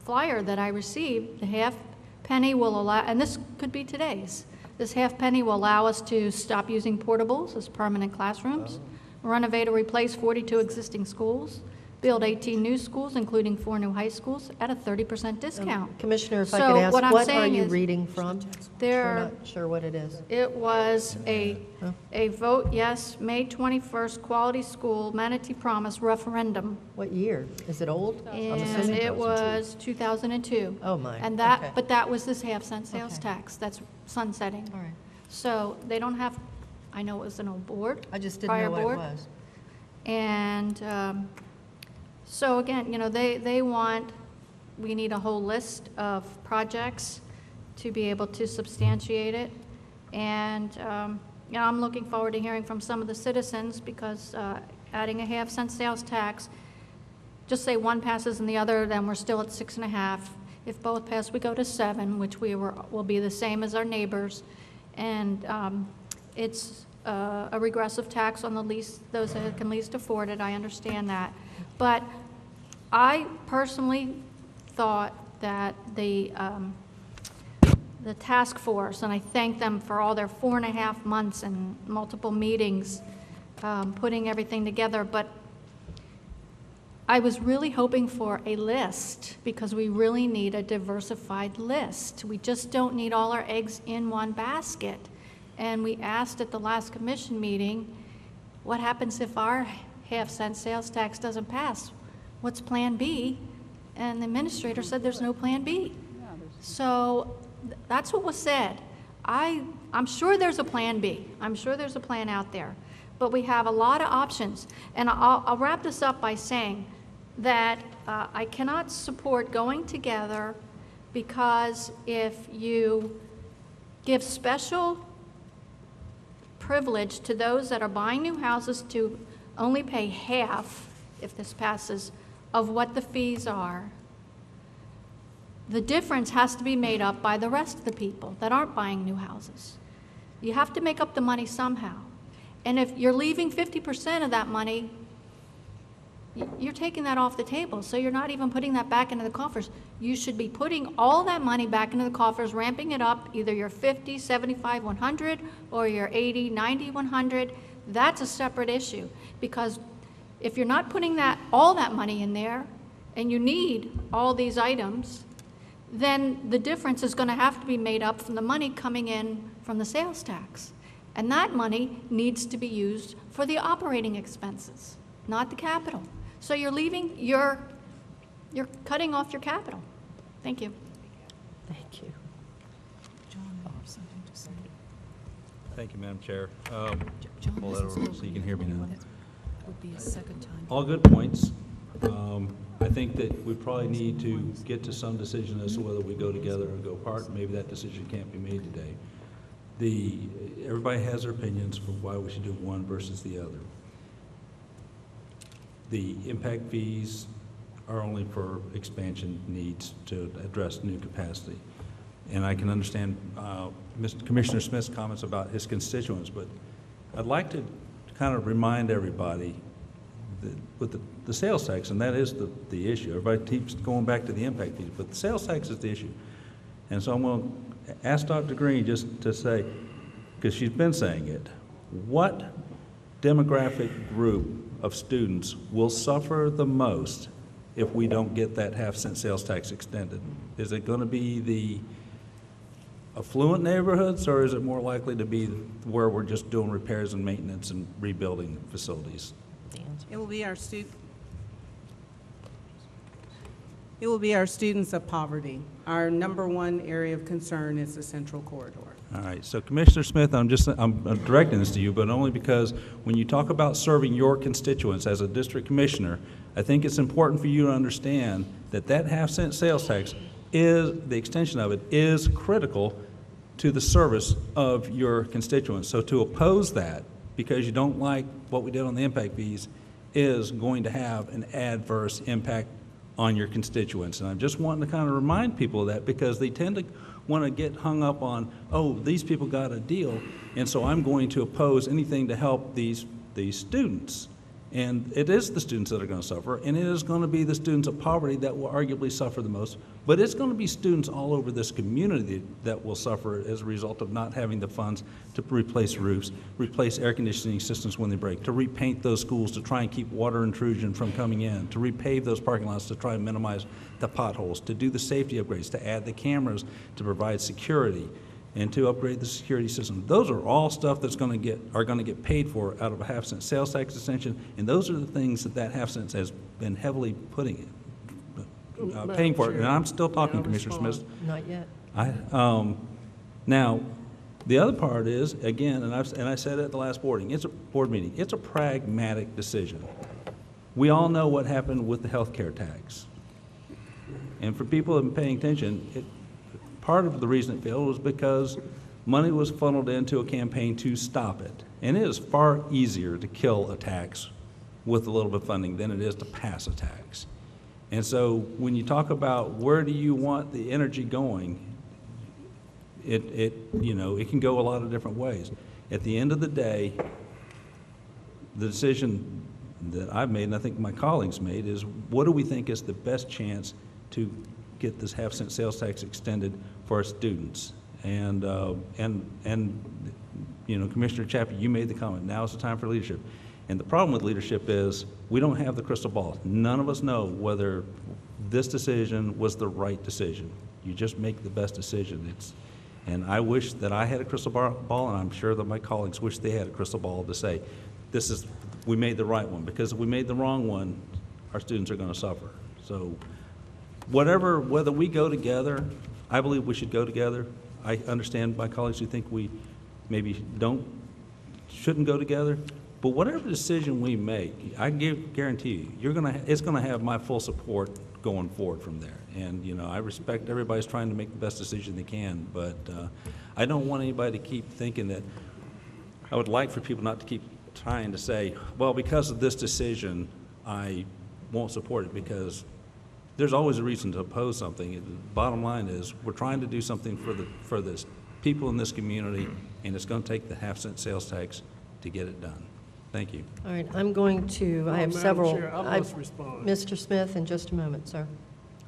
flyer that I received, the half penny will allow, and this could be today's, this half penny will allow us to stop using portables as permanent classrooms, renovate or replace 42 existing schools, build 18 new schools, including 4 new high schools, at a 30% discount. Commissioner, if I So could ask, what I'm what are saying you is reading from? there- I'm not sure what it is. It was a vote yes, May 21st, Quality School, Manatee Promise referendum. What year? Is it old? I'm And assuming. it was 2002. Oh, my. And that, Okay. but that was this half-cent sales Okay. tax that's sunsetting. All right. So they don't have, I know it was an old board. I just didn't prior know what it board. was. And so again, you know, they want, we need a whole list of projects to be able to substantiate it. And, you know, I'm looking forward to hearing from some of the citizens, because adding a half-cent sales tax, just say one passes and the other, then we're still at 6.5. If both pass, we go to 7, which will be the same as our neighbors. And it's a regressive tax on the least, those that can least afford it. I understand that. But I personally thought that the task force, and I thank them for all their 4.5 months and multiple meetings, putting everything together, but I was really hoping for a list, because we really need a diversified list. We just don't need all our eggs in one basket. And we asked at the last commission meeting, what happens if our half-cent sales tax doesn't pass? What's Plan B? And the administrator said there's no Plan B. So that's what was said. I'm sure there's a Plan B. I'm sure there's a plan out there. But we have a lot of options. And I'll wrap this up by saying that I cannot support going together, because if you give special privilege to those that are buying new houses to only pay half, if this passes, of what the fees are, the difference has to be made up by the rest of the people that aren't buying new houses. You have to make up the money somehow. And if you're leaving 50% of that money, you're taking that off the table, so you're not even putting that back into the coffers. You should be putting all that money back into the coffers, ramping it up, either your 50, 75, 100, or your 80, 90, 100. That's a separate issue, because if you're not putting all that money in there, and you need all these items, then the difference is going to have to be made up from the money coming in from the sales tax. And that money needs to be used for the operating expenses, not the capital. So you're cutting off your capital. Thank you. Thank you. Thank you, Madam Chair. Pull that over so you can hear me now. Would be a second time. All good points. I think that we probably need to get to some decision as to whether we go together or go apart. Maybe that decision can't be made today. Everybody has their opinions for why we should do one versus the other. The impact fees are only for expansion needs to address new capacity. And I can understand Commissioner Smith's comments about his constituents, but I'd like to kind of remind everybody that with the sales tax, and that is the issue. Everybody keeps going back to the impact fees, but the sales tax is the issue. And so I'm going to ask Dr. Green just to say, because she's been saying it, what demographic group of students will suffer the most if we don't get that half-cent sales tax extended? Is it going to be the affluent neighborhoods, or is it more likely to be where we're just doing repairs and maintenance and rebuilding facilities? It will be our It will be our students of poverty. Our number one area of concern is the Central Corridor. All right, so Commissioner Smith, I'm directing this to you, but only because when you talk about serving your constituents as a district commissioner, I think it's important for you to understand that that half-cent sales tax the extension of it is critical to the service of your constituents. So to oppose that because you don't like what we did on the impact fees is going to have an adverse impact on your constituents. And I'm just wanting to kind of remind people of that, because they tend to want to get hung up on, oh, these people got a deal, and so I'm going to oppose anything to help these the students. And it is the students that are going to suffer, and it is going to be the students of poverty that will arguably suffer the most, but it's going to be students all over this community that will suffer as a result of not having the funds to replace roofs, replace air conditioning systems when they break, to repaint those schools to try and keep water intrusion from coming in, to repave those parking lots to try and minimize the potholes, to do the safety upgrades, to add the cameras to provide security, and to upgrade the security system. Those are all stuff that's going to get paid for out of a half-cent sales tax extension, and those are the things that half-cent has been heavily paying for it. And I'm still talking, Commissioner Smith. Not yet. Now, the other part is, again, and I said it at the last board meeting, it's a pragmatic decision. We all know what happened with the health care tax. And for people who have been paying attention, part of the reason it failed was because money was funneled into a campaign to stop it. And it is far easier to kill a tax with a little bit of funding than it is to pass a tax. And so when you talk about where do you want the energy going, it can go a lot of different ways. At the end of the day, the decision that I've made, and I think my colleagues made, is what do we think is the best chance to get this half-cent sales tax extended for our students? And Commissioner Chappie, you made the comment, now is the time for leadership. And the problem with leadership is we don't have the crystal ball. None of us know whether this decision was the right decision. You just make the best decision. And I wish that I had a crystal ball, and I'm sure that my colleagues wish they had a crystal ball to say, we made the right one, because if we made the wrong one, our students are going to suffer. So whether we go together, I believe we should go together. I understand my colleagues who think we maybe shouldn't go together. But whatever decision we make, I guarantee you, it's going to have my full support going forward from there. And I respect everybody's trying to make the best decision they can, but I don't want anybody to keep thinking that. I would like for people not to keep trying to say, well, because of this decision, I won't support it, because there's always a reason to oppose something. The bottom line is we're trying to do something for this people in this community, and it's going to take the half-cent sales tax to get it done. Thank you. All right, I have Madam several. Chair, I must respond. Mr. Smith, in just a moment, sir.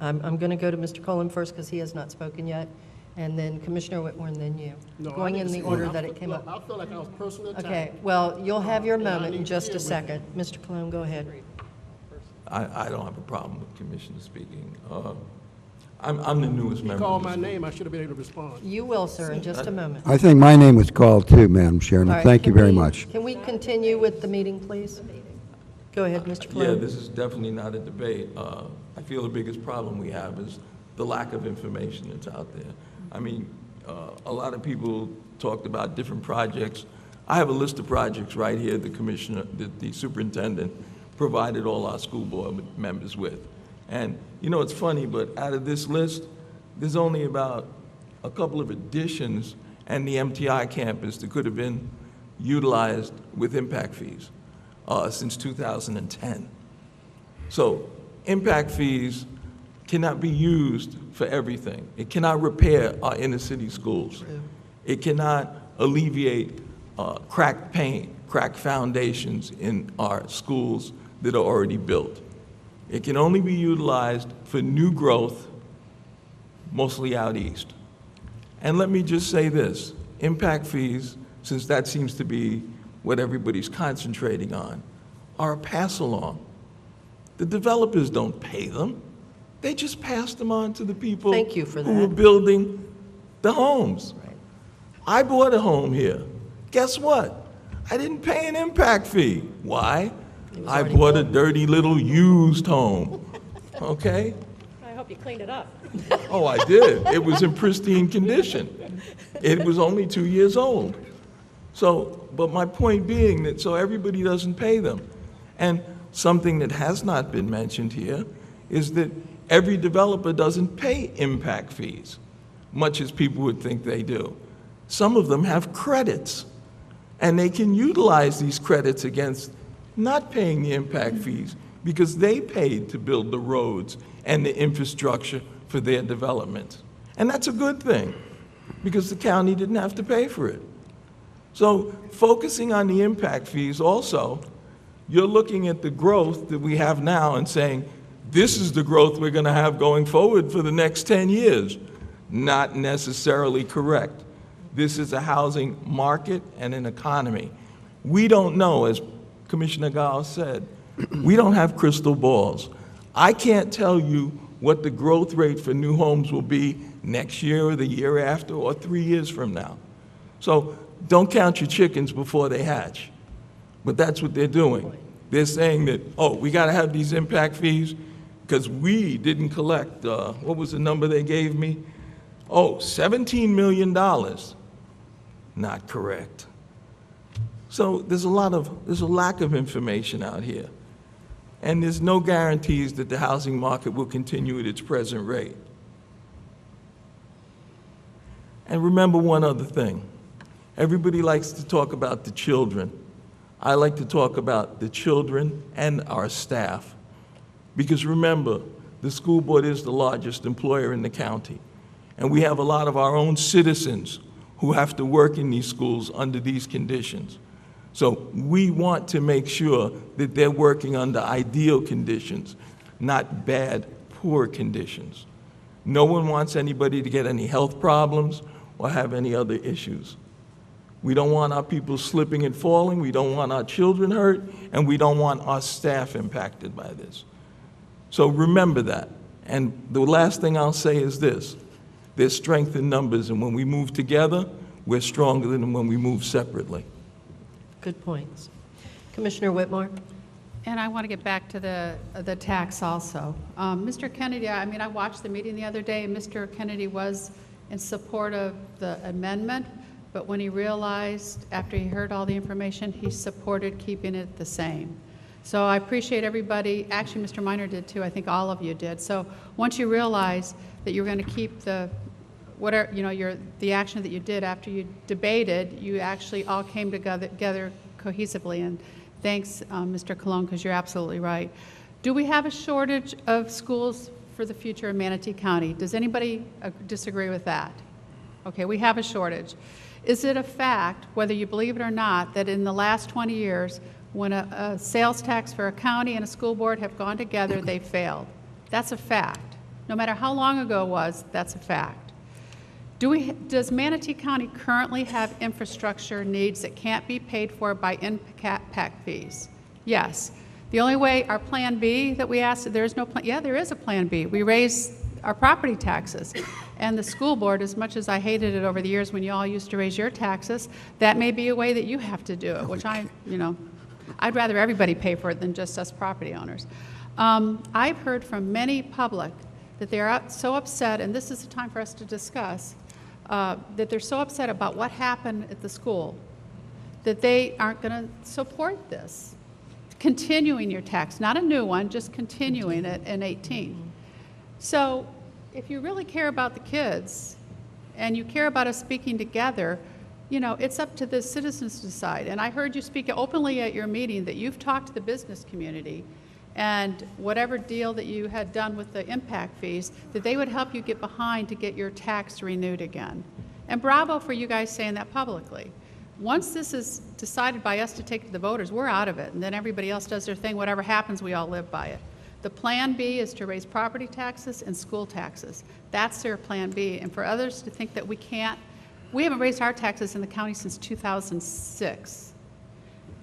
I'm going to go to Mr. Cullen first because he has not spoken yet, and then Commissioner Whitmore, and then you. No, Going I in the didn't order speak. that it came up. I feel like I was personally attacked. Okay, well, you'll have your And I moment need in to just deal a with second. Mr. Cullen, go ahead. I don't have a problem with Commissioner speaking. I'm the newest He member. called of my this name, I should have been able to respond. You will, sir, in just a moment. I think my name was called too, Madam Chairman. All right, Thank you can very we- much. Can we continue with the meeting, please? Go ahead, Mr. Yeah, Cullen. this is definitely not a debate. I feel the biggest problem we have is the lack of information that's out there. I mean, a lot of people talked about different projects. I have a list of projects right here the superintendent provided all our school board members with. And it's funny, but out of this list, there's only about a couple of additions and the MTI campus that could have been utilized with impact fees since 2010. So impact fees cannot be used for everything. It cannot repair our inner city schools. It cannot alleviate cracked paint, cracked foundations in our schools that are already built. It can only be utilized for new growth, mostly out east. And let me just say this, impact fees, since that seems to be what everybody's concentrating on, are a pass-along. The developers don't pay them. They just pass them on to the people Thank you for who are that. building the homes. I bought a home here. Guess what? I didn't pay an impact fee. Why? I bought a dirty little used home, okay? I hope you cleaned it up. Oh, I did. It was in pristine condition. It was only 2 years old. So, but my point being that so everybody doesn't pay them. And something that has not been mentioned here is that every developer doesn't pay impact fees, much as people would think they do. Some of them have credits, and they can utilize these credits against not paying the impact fees because they paid to build the roads and the infrastructure for their development. And that's a good thing because the county didn't have to pay for it. So focusing on the impact fees also, you're looking at the growth that we have now and saying, this is the growth we're going to have going forward for the next 10 years. Not necessarily correct. This is a housing market and an economy. We don't know, as Commissioner Gao said, we don't have crystal balls. I can't tell you what the growth rate for new homes will be next year or the year after or 3 years from now. So don't count your chickens before they hatch. But that's what they're doing. They're saying that, oh, we got to have these impact fees because we didn't collect, what was the number they gave me? Oh, $17 million. Not correct. So there's a lack of information out here. And there's no guarantees that the housing market will continue at its present rate. And remember one other thing. Everybody likes to talk about the children. I like to talk about the children and our staff. Because remember, the school board is the largest employer in the county. And we have a lot of our own citizens who have to work in these schools under these conditions. So we want to make sure that they're working under ideal conditions, not bad, poor conditions. No one wants anybody to get any health problems or have any other issues. We don't want our people slipping and falling, we don't want our children hurt, and we don't want our staff impacted by this. So remember that. And the last thing I'll say is this. There's strength in numbers, and when we move together, we're stronger than when we move separately. Good points. Commissioner Whitmore? And I want to get back to the tax also. Mr. Kennedy, I mean, I watched the meeting the other day, and Mr. Kennedy was in support of the amendment, but when he realized, after he heard all the information, he supported keeping it the same. So I appreciate everybody, actually Mr. Minor did too, I think all of you did. So once you realize that you're going to keep the, whatever, you know, the action that you did after you debated, you actually all came together cohesively, and thanks, Mr. Colon, because you're absolutely right. Do we have a shortage of schools for the future in Manatee County? Does anybody disagree with that? Okay, we have a shortage. Is it a fact, whether you believe it or not, that in the last 20 years, when a sales tax for a county and a school board have gone together, they failed? That's a fact. No matter how long ago it was, that's a fact. Does Manatee County currently have infrastructure needs that can't be paid for by impact fees? Yes. The only way, our Plan B that we asked, there is no plan, yeah, there is a Plan B. We raise our property taxes. And the school board, as much as I hated it over the years when you all used to raise your taxes, that may be a way that you have to do it, which I'd rather everybody pay for it than just us property owners. I've heard from many public that they're so upset, and this is the time for us to discuss, that they're so upset about what happened at the school that they aren't going to support this. Continuing your tax, not a new one, just continuing it in 18. So if you really care about the kids and you care about us speaking together, you know, it's up to the citizens to decide. And I heard you speak openly at your meeting that you've talked to the business community, and whatever deal that you had done with the impact fees, that they would help you get behind to get your tax renewed again. And bravo for you guys saying that publicly. Once this is decided by us to take to the voters, we're out of it, and then everybody else does their thing. Whatever happens, we all live by it. The Plan B is to raise property taxes and school taxes. That's their Plan B. And for others to think that we can't, we haven't raised our taxes in the county since 2006.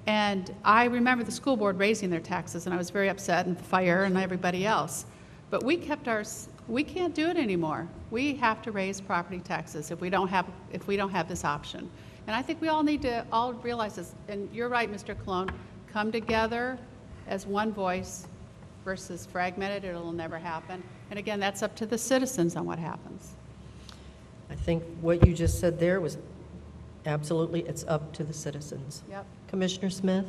And I remember the school board raising their taxes, and I was very upset, and the fire and everybody else. But we kept ours. We can't do it anymore. We have to raise property taxes if we don't have this option. And I think we all need to all realize this. And you're right, Mr. Colon. Come together as one voice versus fragmented. It'll never happen. And again, that's up to the citizens on what happens. I think what you just said there was absolutely, it's up to the citizens. Yep. Commissioner Smith?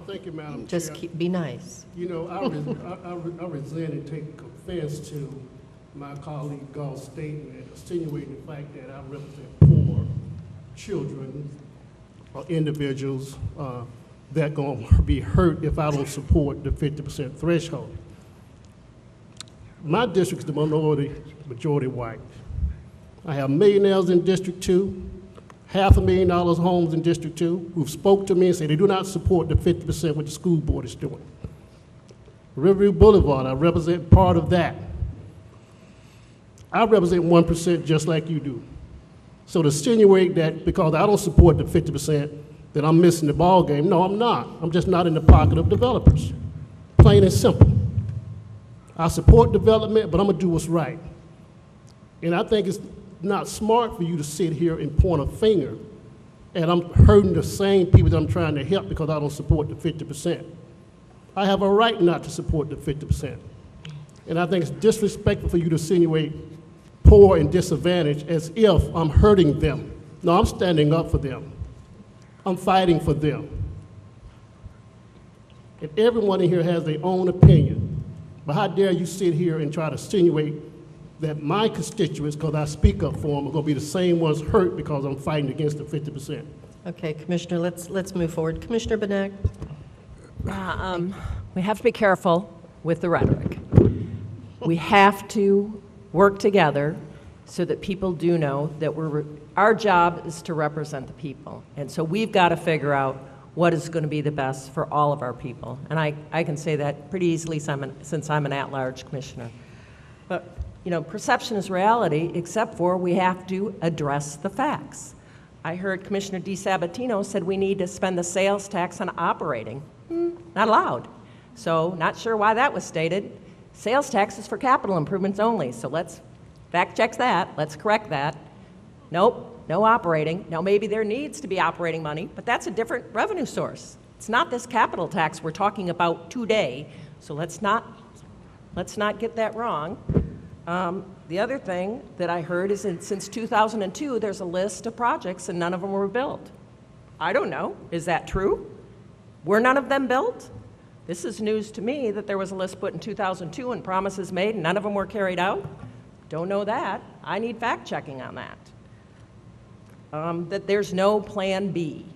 Thank you, Madam Just Chair. be nice. You know, I resent and take offense to my colleague Gall's statement, insinuating the fact that I represent poor children or individuals that are going to be hurt if I don't support the 50% threshold. My district is the majority white. I have millionaires in District 2. $500,000 homes in District 2 who've spoke to me and said they do not support the 50% what the school board is doing. Riverview Boulevard, I represent part of that. I represent 1% just like you do. So to insinuate that because I don't support the 50%, that I'm missing the ball game, no, I'm not. I'm just not in the pocket of developers. Plain and simple. I support development, but I'm gonna do what's right. And I think it's not smart for you to sit here and point a finger, and I'm hurting the same people that I'm trying to help because I don't support the 50%. I have a right not to support the 50%. And I think it's disrespectful for you to insinuate poor and disadvantaged as if I'm hurting them. No, I'm standing up for them. I'm fighting for them. And everyone in here has their own opinion. But how dare you sit here and try to insinuate that my constituents, because I speak up for them, are going to be the same ones hurt because I'm fighting against the 50%. Okay, Commissioner, let's move forward. Commissioner Benek. We have to be careful with the rhetoric. We have to work together so that people do know that our job is to represent the people. And so we've got to figure out what is going to be the best for all of our people. And I can say that pretty easily since I'm an at-large commissioner. But, you know, perception is reality, except for we have to address the facts. I heard Commissioner DiSabatino said we need to spend the sales tax on operating. Not allowed. So not sure why that was stated. Sales tax is for capital improvements only, so let's fact check that, let's correct that. Nope, no operating. Now maybe there needs to be operating money, but that's a different revenue source. It's not this capital tax we're talking about today, so let's not get that wrong. The other thing that I heard is that since 2002, there's a list of projects and none of them were built. I don't know, is that true? Were none of them built? This is news to me that there was a list put in 2002 and promises made and none of them were carried out. Don't know that. I need fact checking on that. That there's no plan B.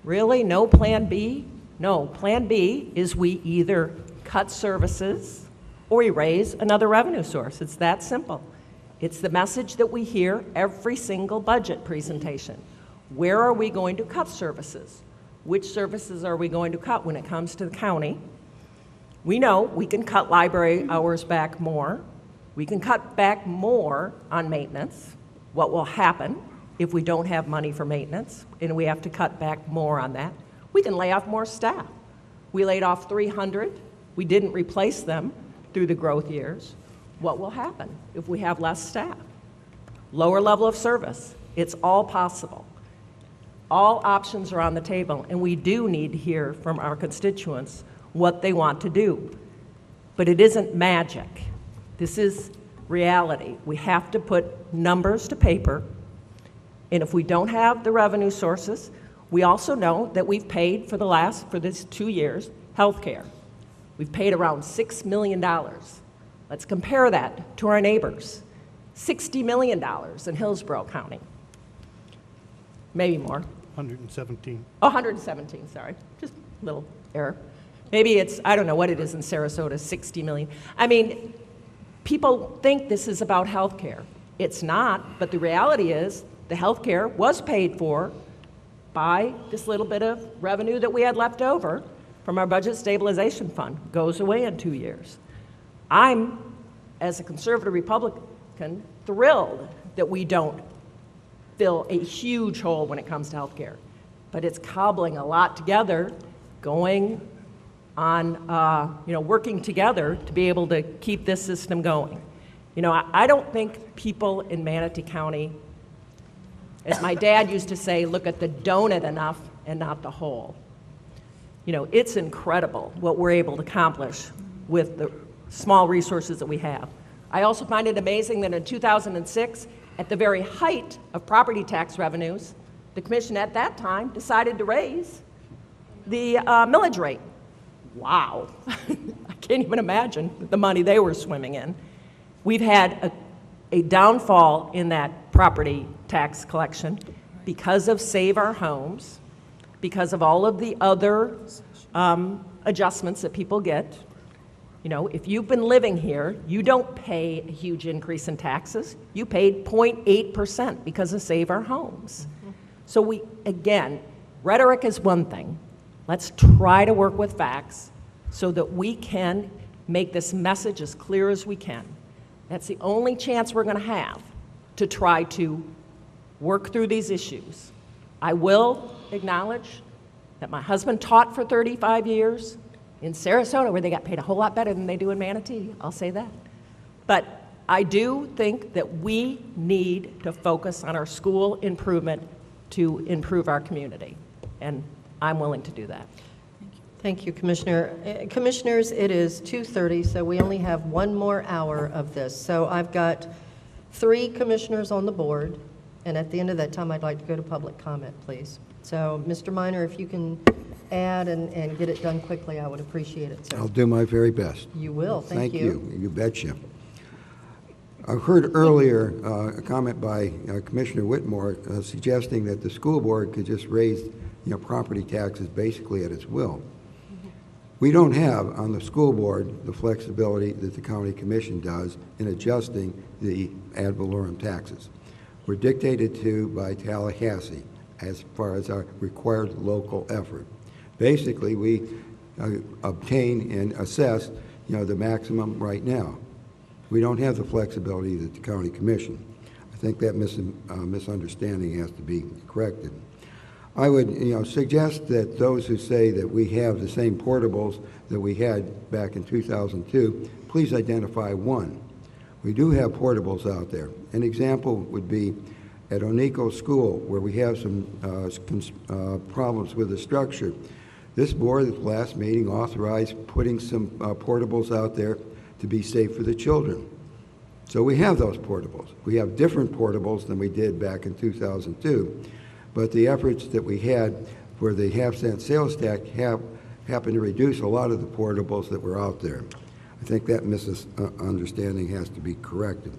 Really, no plan B? No, plan B is we either cut services or we raise another revenue source. It's that simple. It's the message that we hear every single budget presentation. Where are we going to cut services? Which services are we going to cut when it comes to the county? We know we can cut library hours back more. We can cut back more on maintenance. What will happen if we don't have money for maintenance and we have to cut back more on that? We can lay off more staff. We laid off 300. We didn't replace them through the growth years. What will happen if we have less staff? Lower level of service. It's all possible. All options are on the table, and we do need to hear from our constituents what they want to do. But it isn't magic. This is reality. We have to put numbers to paper, and if we don't have the revenue sources, we also know that we've paid for this 2 years, health care. We've paid around $6 million. Let's compare that to our neighbors. $60 million in Hillsborough County. Maybe more. 117. Oh, 117, sorry. Just a little error. Maybe it's, I don't know what it is in Sarasota, 60 million. I mean, people think this is about health care. It's not, but the reality is the health care was paid for by this little bit of revenue that we had left over from our budget stabilization fund. Goes away in 2 years. I'm, as a conservative Republican, thrilled that we don't fill a huge hole when it comes to health care. But it's cobbling a lot together, going on, working together to be able to keep this system going. You know, I don't think people in Manatee County, as my dad used to say, look at the donut enough and not the whole. You know, it's incredible what we're able to accomplish with the small resources that we have. I also find it amazing that in 2006, at the very height of property tax revenues, the commission at that time decided to raise the millage rate. Wow. I can't even imagine the money they were swimming in. We've had a downfall in that property tax collection because of Save Our Homes, because of all of the other adjustments that people get. You know, if you've been living here, you don't pay a huge increase in taxes. You paid 0.8% because of Save Our Homes. So we, again, rhetoric is one thing. Let's try to work with facts so that we can make this message as clear as we can. That's the only chance we're going to have to try to work through these issues. I will acknowledge that my husband taught for 35 years in Sarasota, where they got paid a whole lot better than they do in Manatee. I'll say that. But I do think that we need to focus on our school improvement to improve our community, and I'm willing to do that. Thank you, Commissioner. Commissioners, it is 2:30, so we only have one more hour of this. So I've got 3 commissioners on the board, and at the end of that time, I'd like to go to public comment, please. So, Mr. Minor, if you can add and get it done quickly, I would appreciate it, sir. I'll do my very best. You will. Thank you. You betcha. I've heard earlier a comment by Commissioner Whitmore suggesting that the school board could just raise property taxes basically at its will. We don't have on the school board the flexibility that the county commission does in adjusting the ad valorem taxes. We're dictated to by Tallahassee as far as our required local effort. Basically, we obtain and assess the maximum right now. We don't have the flexibility that the county commission. I think that misunderstanding has to be corrected. I would suggest that those who say that we have the same portables that we had back in 2002, please identify one. We do have portables out there. An example would be at Oneiko School, where we have some problems with the structure. This board at the last meeting authorized putting some portables out there to be safe for the children. So we have those portables. We have different portables than we did back in 2002. But the efforts that we had for the half-cent sales tax happened to reduce a lot of the portables that were out there. I think that misunderstanding has to be corrected.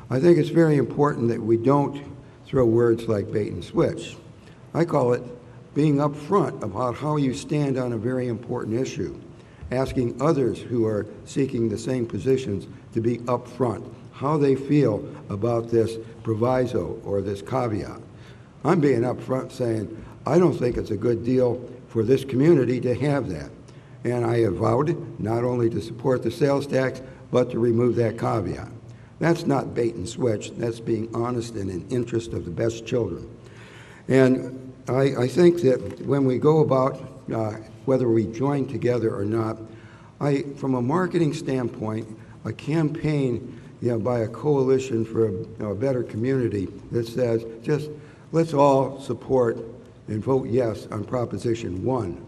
I think it's very important that we don't throw words like bait and switch. I call it being upfront about how you stand on a very important issue, asking others who are seeking the same positions to be upfront, how they feel about this proviso or this caveat. I'm being upfront saying, I don't think it's a good deal for this community to have that. And I have vowed not only to support the sales tax, but to remove that caveat. That's not bait and switch. That's being honest and in interest of the best children. And I think that when we go about whether we join together or not, from a marketing standpoint, a campaign by a coalition for a better community that says just let's all support and vote yes on Proposition 1,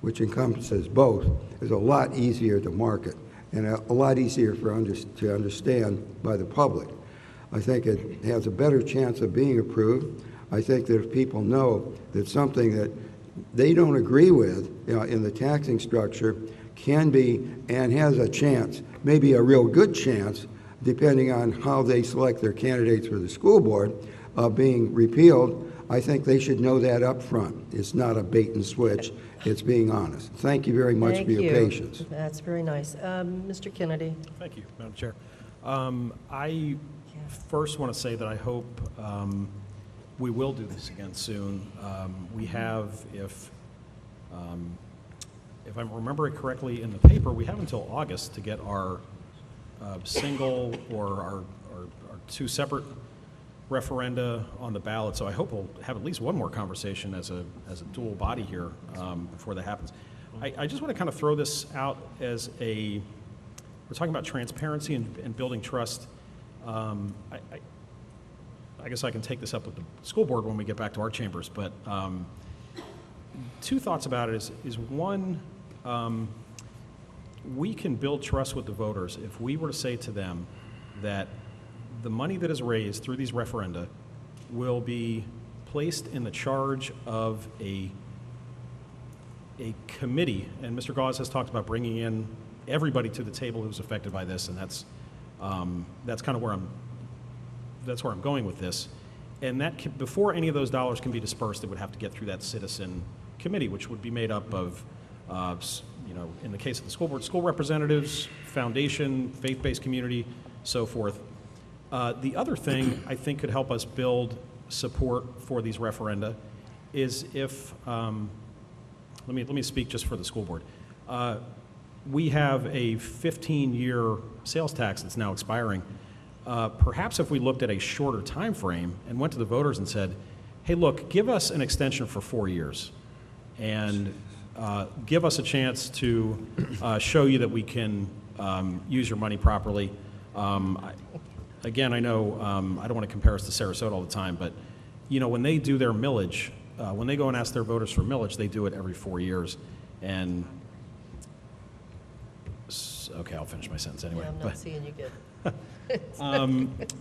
which encompasses both, is a lot easier to market and a lot easier to understand by the public. I think it has a better chance of being approved. I think that if people know that something that they don't agree with in the taxing structure can be and has a chance, maybe a real good chance, depending on how they select their candidates for the school board, of being repealed, I think they should know that up front. It's not a bait and switch. It's being honest. Thank you very much for your patience. That's very nice. Mr. Kennedy. Thank you, Madam Chair. I first want to say that I hope we will do this again soon. We have, if I'm remembering correctly in the paper, we have until August to get our single or our 2 separate referenda on the ballot, so I hope we'll have at least one more conversation as a dual body here before that happens. I just want to kind of throw this out as we're talking about transparency and building trust. I guess I can take this up with the school board when we get back to our chambers, but 2 thoughts about it is one, we can build trust with the voters if we were to say to them that the money that is raised through these referenda will be placed in the charge of a committee, and Mr. Gauze has talked about bringing in everybody to the table who's affected by this, and that's kind of where I'm going with this. And that before any of those dollars can be dispersed, it would have to get through that citizen committee, which would be made up of, in the case of the school board, school representatives, foundation, faith-based community, so forth. The other thing I think could help us build support for these referenda is if, let me speak just for the school board. We have a 15-year sales tax that's now expiring. Perhaps if we looked at a shorter time frame and went to the voters and said, hey, look, give us an extension for 4 years and give us a chance to show you that we can use your money properly. Again, I know I don't want to compare us to Sarasota all the time, but you know, when they do their millage, when they go and ask their voters for millage, they do it every 4 years. And okay, I'll finish my sentence anyway. Yeah, I'm not seeing you good.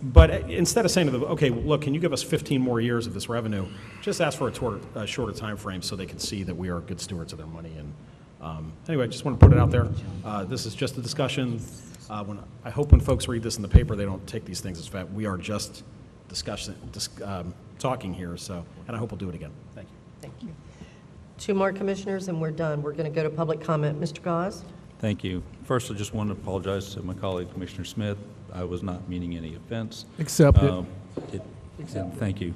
But instead of saying to them, okay, look, can you give us 15 more years of this revenue? Just ask for a shorter time frame so they can see that we are good stewards of their money. And anyway, I just want to put it out there. This is just a discussion. I hope when folks read this in the paper, they don't take these things as fact. We are just talking here. So, and I hope we'll do it again. Thank you. Thank you. 2 more commissioners, and we're done. We're going to go to public comment. Mr. Gause? Thank you. First, I just want to apologize to my colleague, Commissioner Smith. I was not meaning any offense. Accepted. And thank you.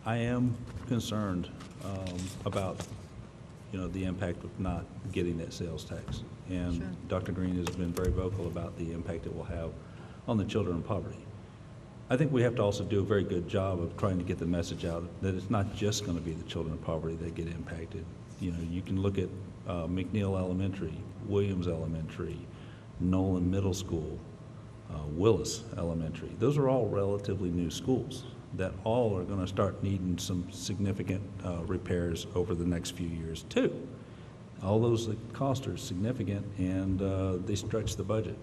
I am concerned about, you know, the impact of not getting that sales tax. And Sure. Dr. Green has been very vocal about the impact it will have on the children in poverty. I think we have to also do a very good job of trying to get the message out that it's not just going to be the children in poverty that get impacted. You know, you can look at McNeil Elementary, Williams Elementary, Nolan Middle School, Willis Elementary. Those are all relatively new schools that all are going to start needing some significant repairs over the next few years too. All those costs are significant, and they stretch the budget.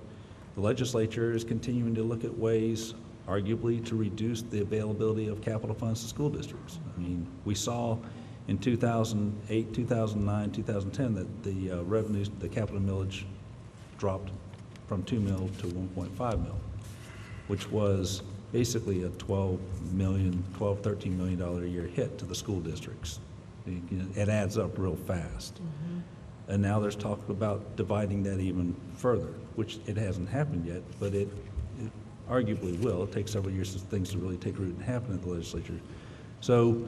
The legislature is continuing to look at ways, arguably, to reduce the availability of capital funds to school districts. I mean, we saw in 2008, 2009, 2010 that the revenues, the capital millage dropped from 2 mil to 1.5 mil, which was basically a $13 million a year hit to the school districts. It adds up real fast. Mm-hmm. And now there's talk about dividing that even further, which it hasn't happened yet, but it arguably will. It takes several years for things to really take root and happen at the legislature. So,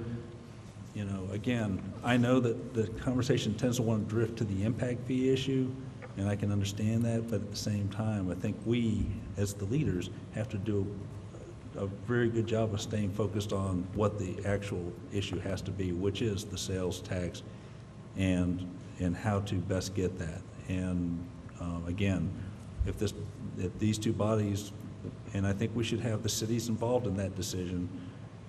you know, again, I know that the conversation tends to want to drift to the impact fee issue, and I can understand that, but at the same time, I think we, as the leaders, have to do a very good job of staying focused on what the actual issue has to be, which is the sales tax and how to best get that. And again, if these two bodies, and I think we should have the cities involved in that decision.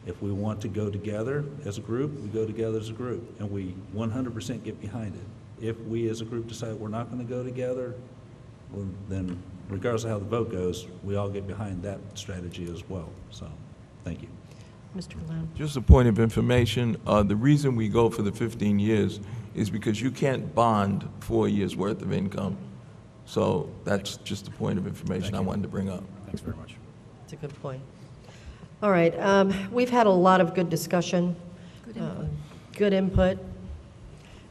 If we want to go together as a group, we go together as a group, and we 100% get behind it. If we as a group decide we're not going to go together, well, then regardless of how the vote goes, we all get behind that strategy as well. So, thank you. Mr. Lamb. Just a point of information, the reason we go for the 15 years is because you can't bond 4 years' worth of income. So that's just a point of information I wanted to bring up. Thanks very much. That's a good point. All right, we've had a lot of good discussion, good input.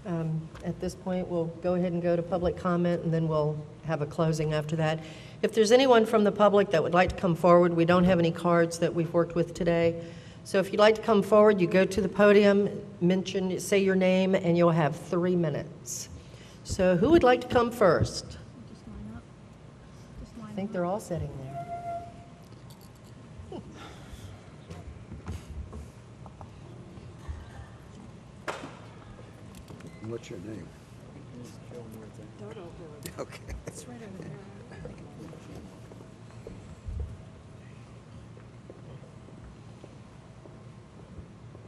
At this point, we'll go ahead and go to public comment, and then we'll have a closing after that. If there's anyone from the public that would like to come forward, we don't have any cards that we've worked with today. So if you'd like to come forward, you go to the podium, say your name, and you'll have 3 minutes. So who would like to come first? I think they're all sitting there. What's your name? Okay. It's right over there.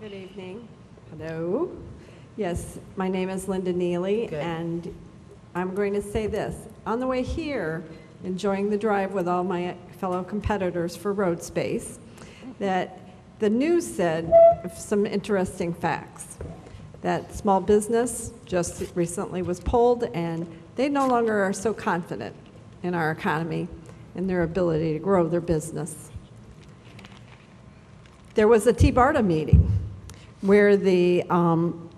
Good evening. Hello. Yes, my name is Linda Neely, and I'm going to say this. On the way here, enjoying the drive with all my fellow competitors for road space, that the news said some interesting facts. That small business just recently was polled, and they no longer are so confident in our economy and their ability to grow their business. There was a TBARTA meeting where the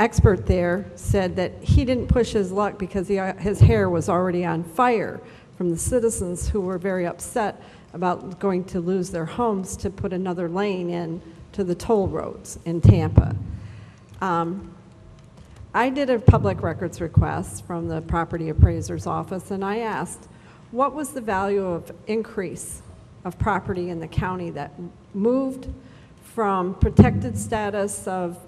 expert there said that he didn't push his luck because his hair was already on fire from the citizens who were very upset about going to lose their homes to put another lane in to the toll roads in Tampa. I did a public records request from the property appraiser's office, and I asked, what was the value of increase of property in the county that moved from protected status of,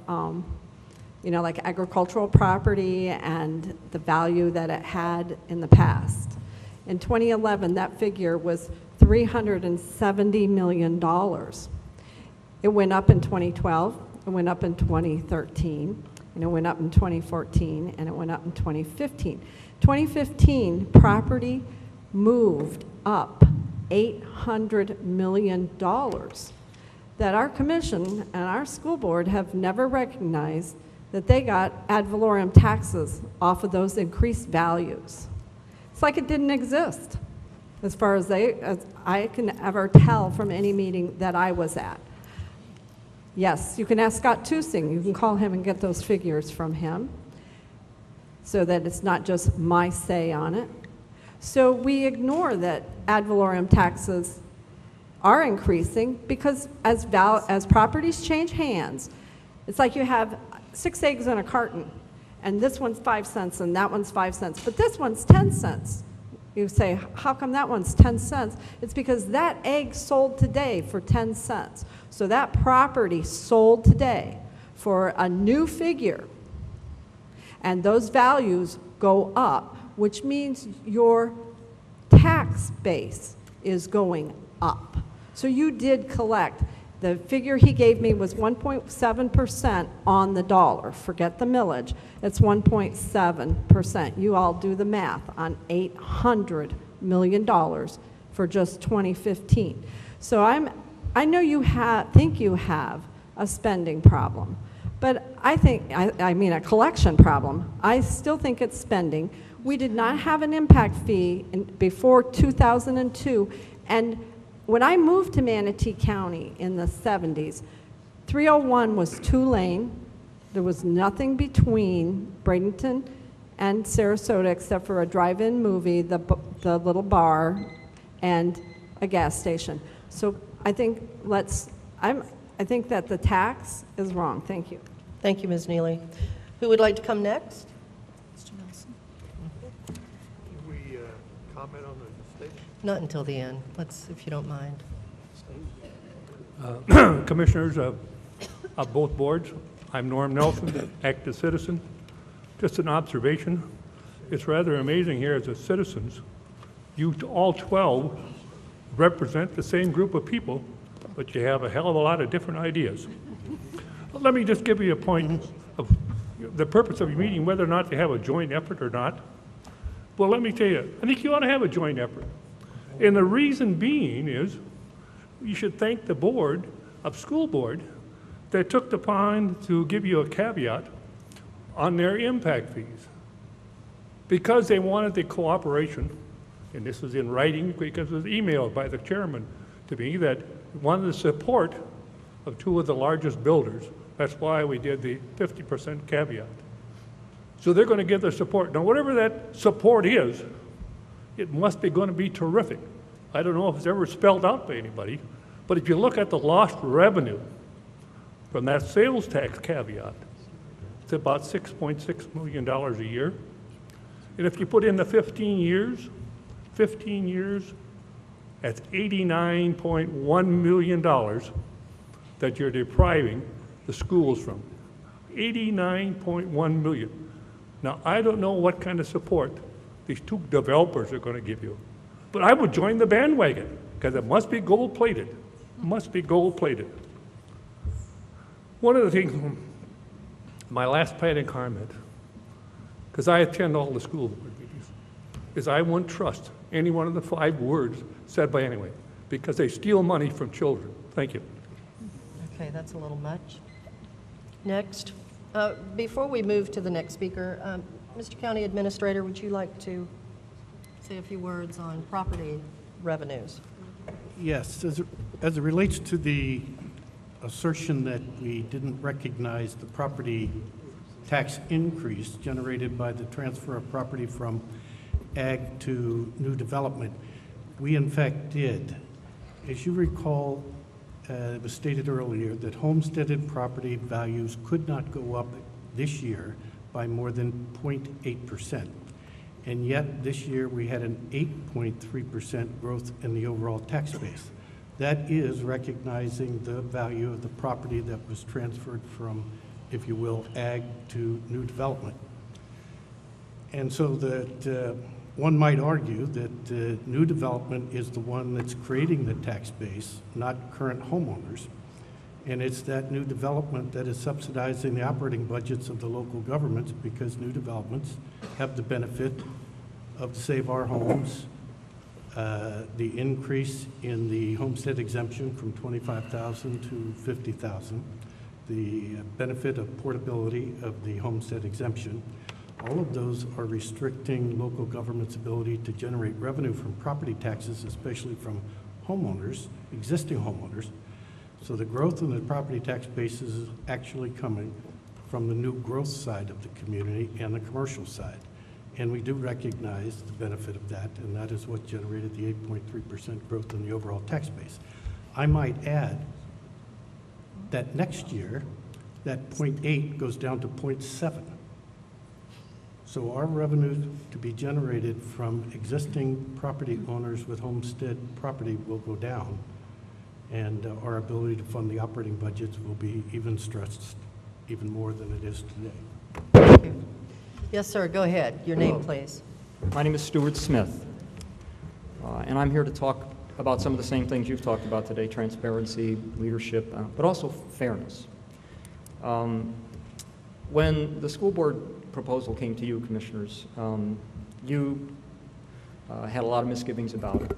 like agricultural property and the value that it had in the past. In 2011, that figure was $370 million. It went up in 2012, it went up in 2013, and it went up in 2014, and it went up in 2015. 2015, property moved up $800 million that our commission and our school board have never recognized that they got ad valorem taxes off of those increased values. It's like it didn't exist as far as I can ever tell from any meeting that I was at. Yes, you can ask Scott Tusing. You can call him and get those figures from him so that it's not just my say on it. So we ignore that ad valorem taxes are increasing because as properties change hands, it's like you have 6 eggs in a carton, and this one's 5 cents and that one's 5 cents, but this one's 10 cents. You say, how come that one's 10 cents? It's because that egg sold today for 10 cents. So that property sold today for a new figure, and those values go up, which means your tax base is going up. So you did collect. The figure he gave me was 1.7% on the dollar. Forget the millage. It's 1.7%. You all do the math on $800 million for just 2015. So I know you think you have a spending problem, but I mean a collection problem. I still think it's spending. We did not have an impact fee before 2002, and when I moved to Manatee County in the 70s, 301 was 2-lane. There was nothing between Bradenton and Sarasota except for a drive-in movie, the little bar, and a gas station. So I think I think that the tax is wrong. Thank you. Thank you, Ms. Neely. Who would like to come next? Mr. Nelson. Can we comment on the state? Not until the end. If you don't mind. Commissioners of both boards, I'm Norm Nelson, active citizen. Just an observation. It's rather amazing here as a citizens, you all 12 represent the same group of people, but you have a hell of a lot of different ideas. Let me just give you a point of the purpose of your meeting, whether or not to have a joint effort or not. Well, let me tell you, I think you ought to have a joint effort. And the reason being is you should thank the board of school board that took the time to give you a caveat on their impact fees. Because they wanted the cooperation, and this was in writing because it was emailed by the chairman to me, that wanted the support of 2 of the largest builders. That's why we did the 50% caveat. So they're going to give their support. Now, whatever that support is, it must be going to be terrific. I don't know if it's ever spelled out by anybody, but if you look at the lost revenue from that sales tax caveat, it's about $6.6 million a year. And if you put in the 15 years, that's $89.1 million that you're depriving the schools from. 89.1 million. Now, I don't know what kind of support these 2 developers are going to give you, but I would join the bandwagon because it must be gold-plated. It must be gold-plated. One of the things, my last planning comment, because I attend all the school board meetings, is I wouldn't trust any one of the 5 words said by anyone because they steal money from children. Thank you. Okay, that's a little much. Next. Before we move to the next speaker, Mr. County Administrator, would you like to say a few words on property revenues? Yes, as it relates to the assertion that we didn't recognize the property tax increase generated by the transfer of property from ag to new development, we in fact did. As you recall, it was stated earlier that homesteaded property values could not go up this year by more than 0.8%. And yet, this year, we had an 8.3% growth in the overall tax base. That is recognizing the value of the property that was transferred from, if you will, ag to new development. And so that one might argue that new development is the one that's creating the tax base, not current homeowners. And it's that new development that is subsidizing the operating budgets of the local governments, because new developments have the benefit of Save Our Homes, the increase in the homestead exemption from $25,000 to $50,000, the benefit of portability of the homestead exemption. All of those are restricting local government's ability to generate revenue from property taxes, especially from homeowners, existing homeowners. So the growth in the property tax base is actually coming from the new growth side of the community and the commercial side. And we do recognize the benefit of that, and that is what generated the 8.3% growth in the overall tax base. I might add that next year, that 0.8 goes down to 0.7. So our revenue to be generated from existing property owners with homestead property will go down, and our ability to fund the operating budgets will be even stressed, even more than it is today. Yes, sir, go ahead. Your name, please. My name is Stuart Smith, and I'm here to talk about some of the same things you've talked about today: transparency, leadership, but also fairness. When the school board proposal came to you, commissioners, you had a lot of misgivings about it,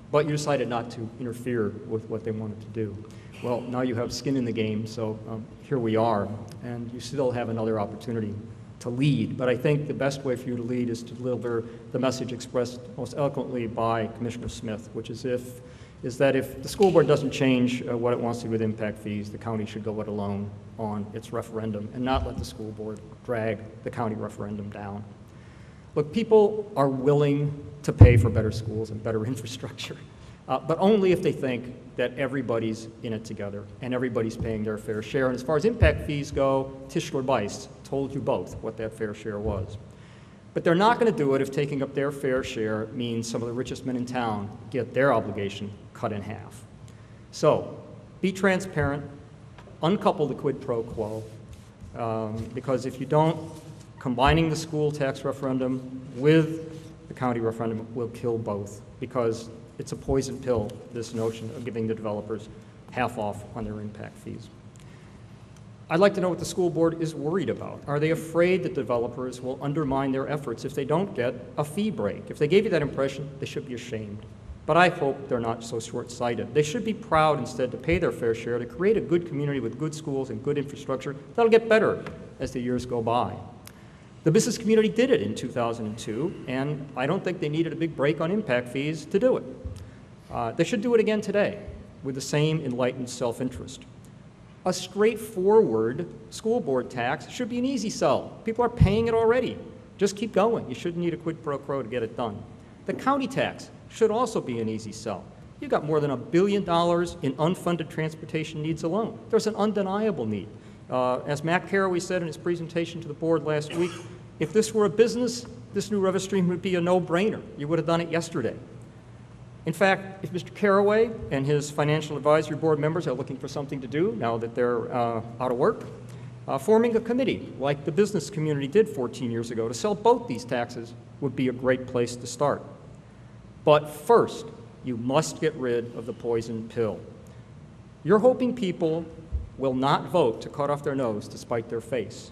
but you decided not to interfere with what they wanted to do. Well, now you have skin in the game, so here we are, and you still have another opportunity to lead. But I think the best way for you to lead is to deliver the message expressed most eloquently by Commissioner Smith, which is that if the school board doesn't change what it wants to do with impact fees, the county should go it alone on its referendum and not let the school board drag the county referendum down. Look, people are willing to pay for better schools and better infrastructure, but only if they think that everybody's in it together and everybody's paying their fair share. And as far as impact fees go, Tischler Bice told you both what that fair share was. But they're not going to do it if taking up their fair share means some of the richest men in town get their obligation cut in half. So be transparent, uncouple the quid pro quo, because if you don't, combining the school tax referendum with the county referendum will kill both, because it's a poison pill, this notion of giving the developers half off on their impact fees. I'd like to know what the school board is worried about. Are they afraid that developers will undermine their efforts if they don't get a fee break? If they gave you that impression, they should be ashamed. But I hope they're not so short-sighted. They should be proud instead to pay their fair share, to create a good community with good schools and good infrastructure that'll get better as the years go by. The business community did it in 2002, and I don't think they needed a big break on impact fees to do it. They should do it again today with the same enlightened self-interest. A straightforward school board tax should be an easy sell. People are paying it already. Just keep going. You shouldn't need a quid pro quo to get it done. The county tax should also be an easy sell. You've got more than $1 billion in unfunded transportation needs alone. There's an undeniable need. As Matt Caraway said in his presentation to the board last week, if this were a business, this new revenue stream would be a no-brainer. You would have done it yesterday. In fact, if Mr. Caraway and his financial advisory board members are looking for something to do now that they're out of work, forming a committee like the business community did 14 years ago to sell both these taxes would be a great place to start. But first, you must get rid of the poison pill. You're hoping people will not vote to cut off their nose to spite their face.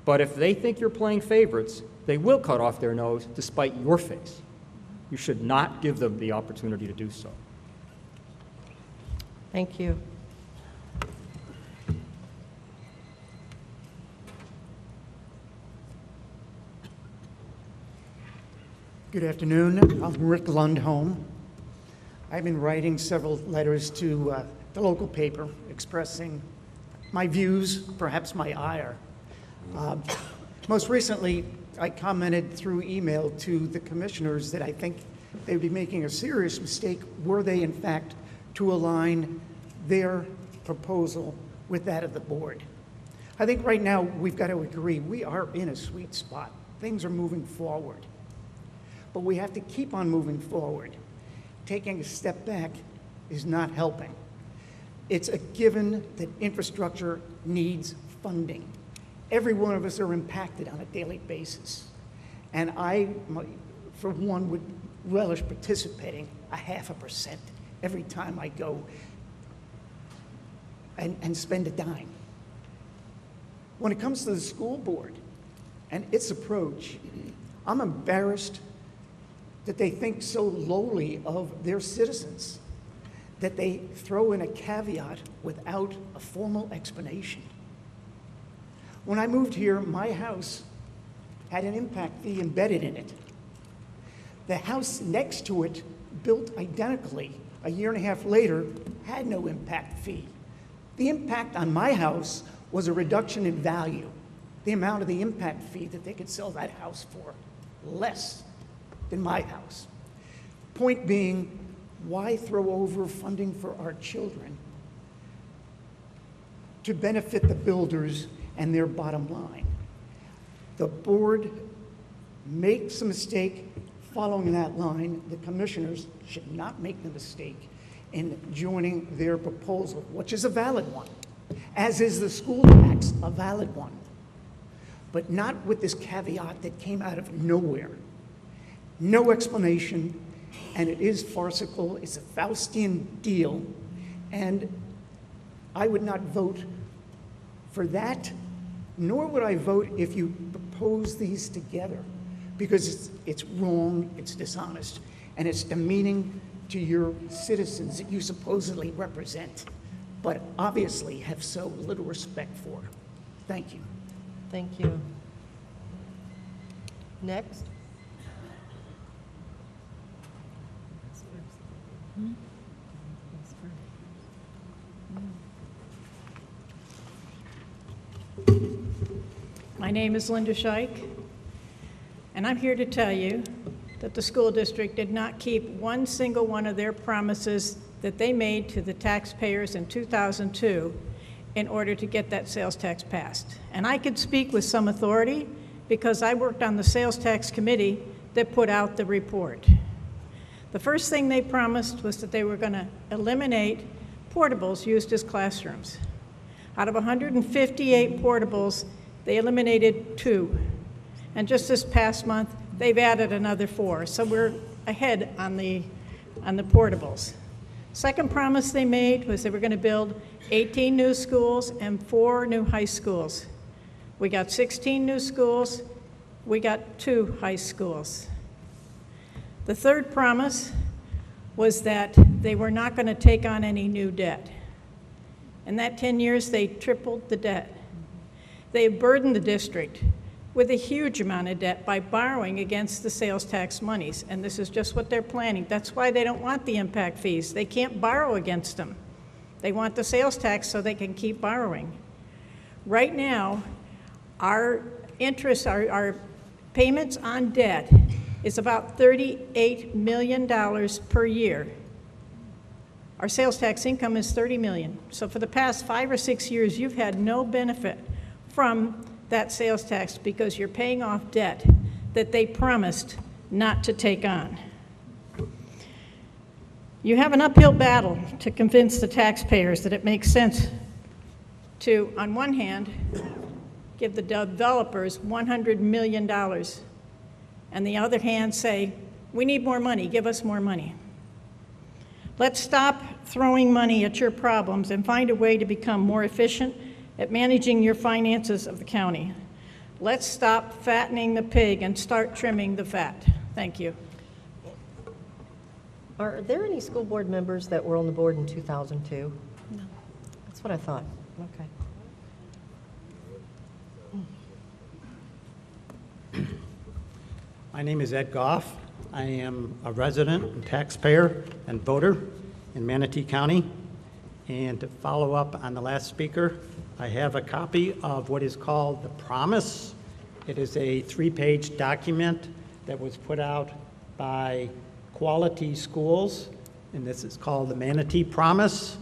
But if they think you're playing favorites, they will cut off their nose to spite your face. You should not give them the opportunity to do so. Thank you. Good afternoon. I'm Rick Lundholm. I've been writing several letters to the local paper expressing my views, perhaps my ire. Most recently, I commented through email to the commissioners that I think they would be making a serious mistake were they in fact to align their proposal with that of the board. I think right now we've got to agree we are in a sweet spot. Things are moving forward. But we have to keep on moving forward. Taking a step back is not helping. It's a given that infrastructure needs funding. Every one of us are impacted on a daily basis. And I, for one, would relish participating 0.5% every time I go and spend a dime. When it comes to the school board and its approach, I'm embarrassed that they think so lowly of their citizens, that they throw in a caveat without a formal explanation. When I moved here, my house had an impact fee embedded in it. The house next to it, built identically a year and a half later, had no impact fee. The impact on my house was a reduction in value, the amount of the impact fee that they could sell that house for, less than my house. Point being, why throw over funding for our children to benefit the builders and their bottom line? The board makes a mistake following that line. The commissioners should not make the mistake in joining their proposal, which is a valid one, as is the school tax, a valid one, but not with this caveat that came out of nowhere. No explanation, and it is farcical. It's a Faustian deal, and I would not vote for that, nor would I vote if you propose these together, because it's wrong, it's dishonest, and it's demeaning to your citizens that you supposedly represent, but obviously have so little respect for. Thank you. Thank you. Next. My name is Linda Scheich, and I'm here to tell you that the school district did not keep one single one of their promises that they made to the taxpayers in 2002 in order to get that sales tax passed. And I could speak with some authority because I worked on the sales tax committee that put out the report. The first thing they promised was that they were going to eliminate portables used as classrooms. Out of 158 portables, they eliminated 2. And just this past month, they've added another 4. So we're ahead on the portables. Second promise they made was they were going to build 18 new schools and 4 new high schools. We got 16 new schools. We got 2 high schools. The third promise was that they were not going to take on any new debt. In that 10 years, they tripled the debt. They burdened the district with a huge amount of debt by borrowing against the sales tax monies, and this is just what they're planning. That's why they don't want the impact fees. They can't borrow against them. They want the sales tax so they can keep borrowing. Right now, our interest, our payments on debt is about $38 million per year. Our sales tax income is $30 million. So for the past 5 or 6 years, you've had no benefit from that sales tax because you're paying off debt that they promised not to take on. You have an uphill battle to convince the taxpayers that it makes sense to, on one hand, give the developers $100 million, and the other hand say, we need more money, give us more money. Let's stop throwing money at your problems and find a way to become more efficient at managing your finances of the county. Let's stop fattening the pig and start trimming the fat. Thank you. Are there any school board members that were on the board in 2002? No. That's what I thought. Okay. My name is Ed Goff. I am a resident and taxpayer and voter in Manatee County. And to follow up on the last speaker, I have a copy of what is called the Promise. It is a 3-page document that was put out by Quality Schools and this is called the Manatee Promise.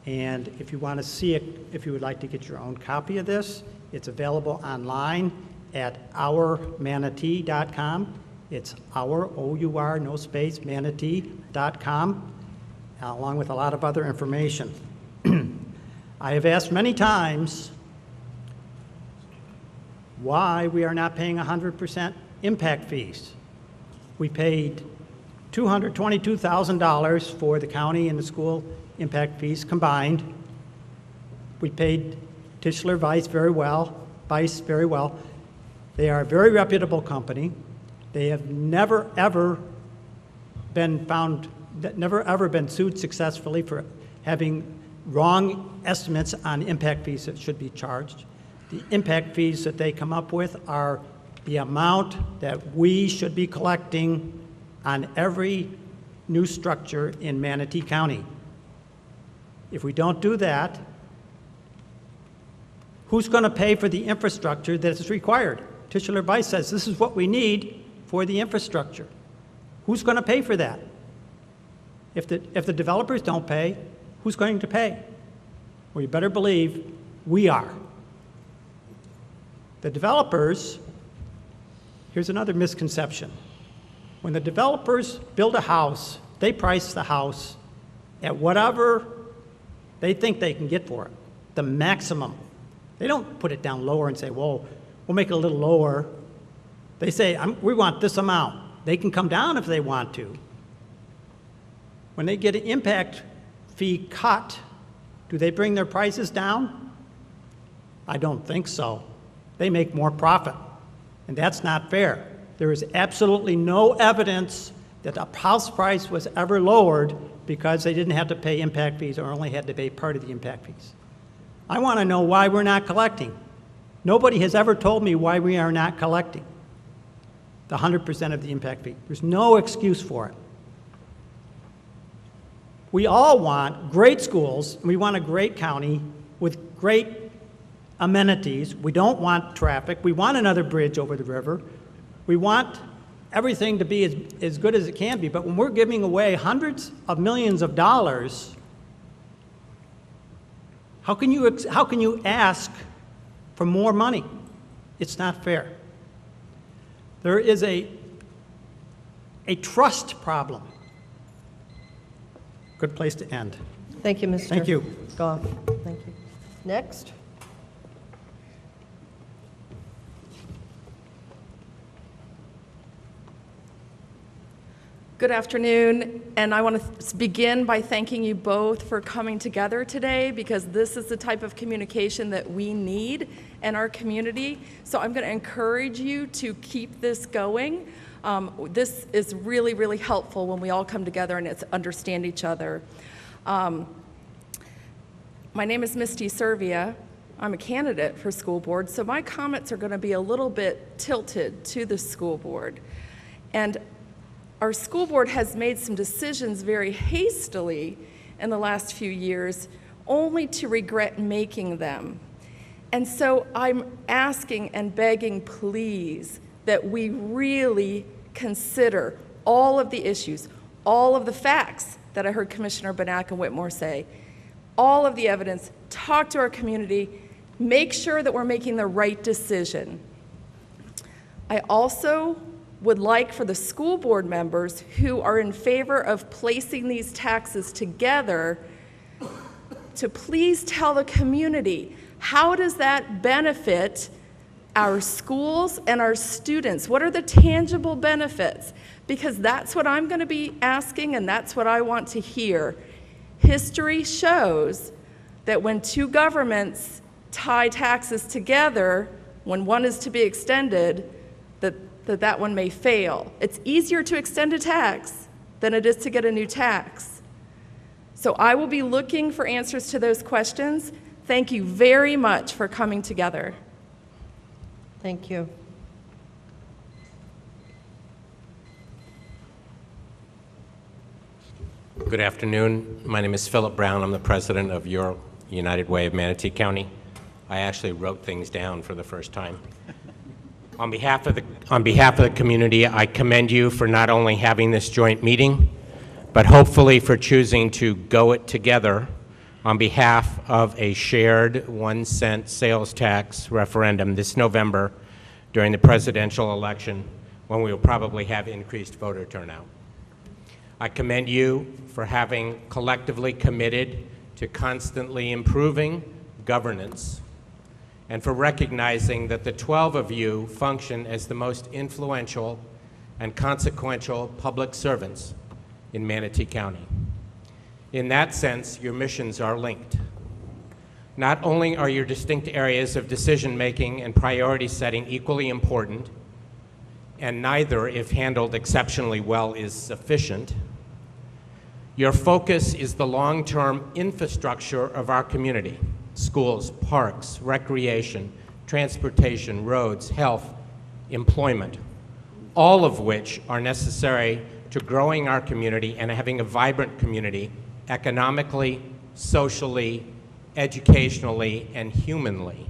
And if you want to see it, if you would like to get your own copy of this, it's available online at ourmanatee.com. It's our, O-U-R, no space, manatee.com, along with a lot of other information. I have asked many times why we are not paying 100% impact fees. We paid $222,000 for the county and the school impact fees combined. We paid Tischler Weiss very well. They are a very reputable company. They have never ever been sued successfully for having wrong estimates on impact fees that should be charged. The impact fees that they come up with are the amount that we should be collecting on every new structure in Manatee County. If we don't do that, who's going to pay for the infrastructure that is required? Tischler Weiss says this is what we need for the infrastructure. Who's going to pay for that? If the developers don't pay, who's going to pay? Well, you better believe we are. The developers, here's another misconception. When the developers build a house, they price the house at whatever they think they can get for it, the maximum. They don't put it down lower and say, well, we'll make it a little lower. They say, we want this amount. They can come down if they want to. When they get an impact fee cut, do they bring their prices down? I don't think so. They make more profit, and that's not fair. There is absolutely no evidence that the house price was ever lowered because they didn't have to pay impact fees or only had to pay part of the impact fees. I want to know why we're not collecting. Nobody has ever told me why we are not collecting the 100% of the impact fee. There's no excuse for it. We all want great schools, and we want a great county with great amenities. We don't want traffic. We want another bridge over the river. We want everything to be as good as it can be, but when we're giving away hundreds of millions of dollars, how can you ask for more money? It's not fair. There is a trust problem. Good place to end. Thank you, Mr. Thank you. Goff. Thank you. Next. Good afternoon, and I want to begin by thanking you both for coming together today, because this is the type of communication that we need in our community. So I'm going to encourage you to keep this going. This is really, really helpful when we all come together and understand each other. My name is Misty Servia. I'm a candidate for school board, so my comments are going to be a little bit tilted to the school board. And our school board has made some decisions very hastily in the last few years, only to regret making them. And so I'm asking and begging, please, that we really consider all of the issues, all of the facts that I heard Commissioner Benak and Whitmore say, all of the evidence, talk to our community, make sure that we're making the right decision. I also would like for the school board members who are in favor of placing these taxes together to please tell the community, how does that benefit our schools and our students? What are the tangible benefits? Because that's what I'm going to be asking, and that's what I want to hear. History shows that when two governments tie taxes together, when one is to be extended, that one may fail. It's easier to extend a tax than it is to get a new tax. So I will be looking for answers to those questions. Thank you very much for coming together. Thank you. Good afternoon. My name is Philip Brown. I'm the president of Your United Way of Manatee County. I actually wrote things down for the first time. On behalf of the community, I commend you for not only having this joint meeting, but hopefully for choosing to go it together on behalf of a shared 1-cent sales tax referendum this November during the presidential election, when we will probably have increased voter turnout. I commend you for having collectively committed to constantly improving governance, and for recognizing that the 12 of you function as the most influential and consequential public servants in Manatee County. In that sense, your missions are linked. Not only are your distinct areas of decision-making and priority setting equally important, and neither, if handled exceptionally well, is sufficient, your focus is the long-term infrastructure of our community: schools, parks, recreation, transportation, roads, health, employment, all of which are necessary to growing our community and having a vibrant community economically, socially, educationally, and humanly.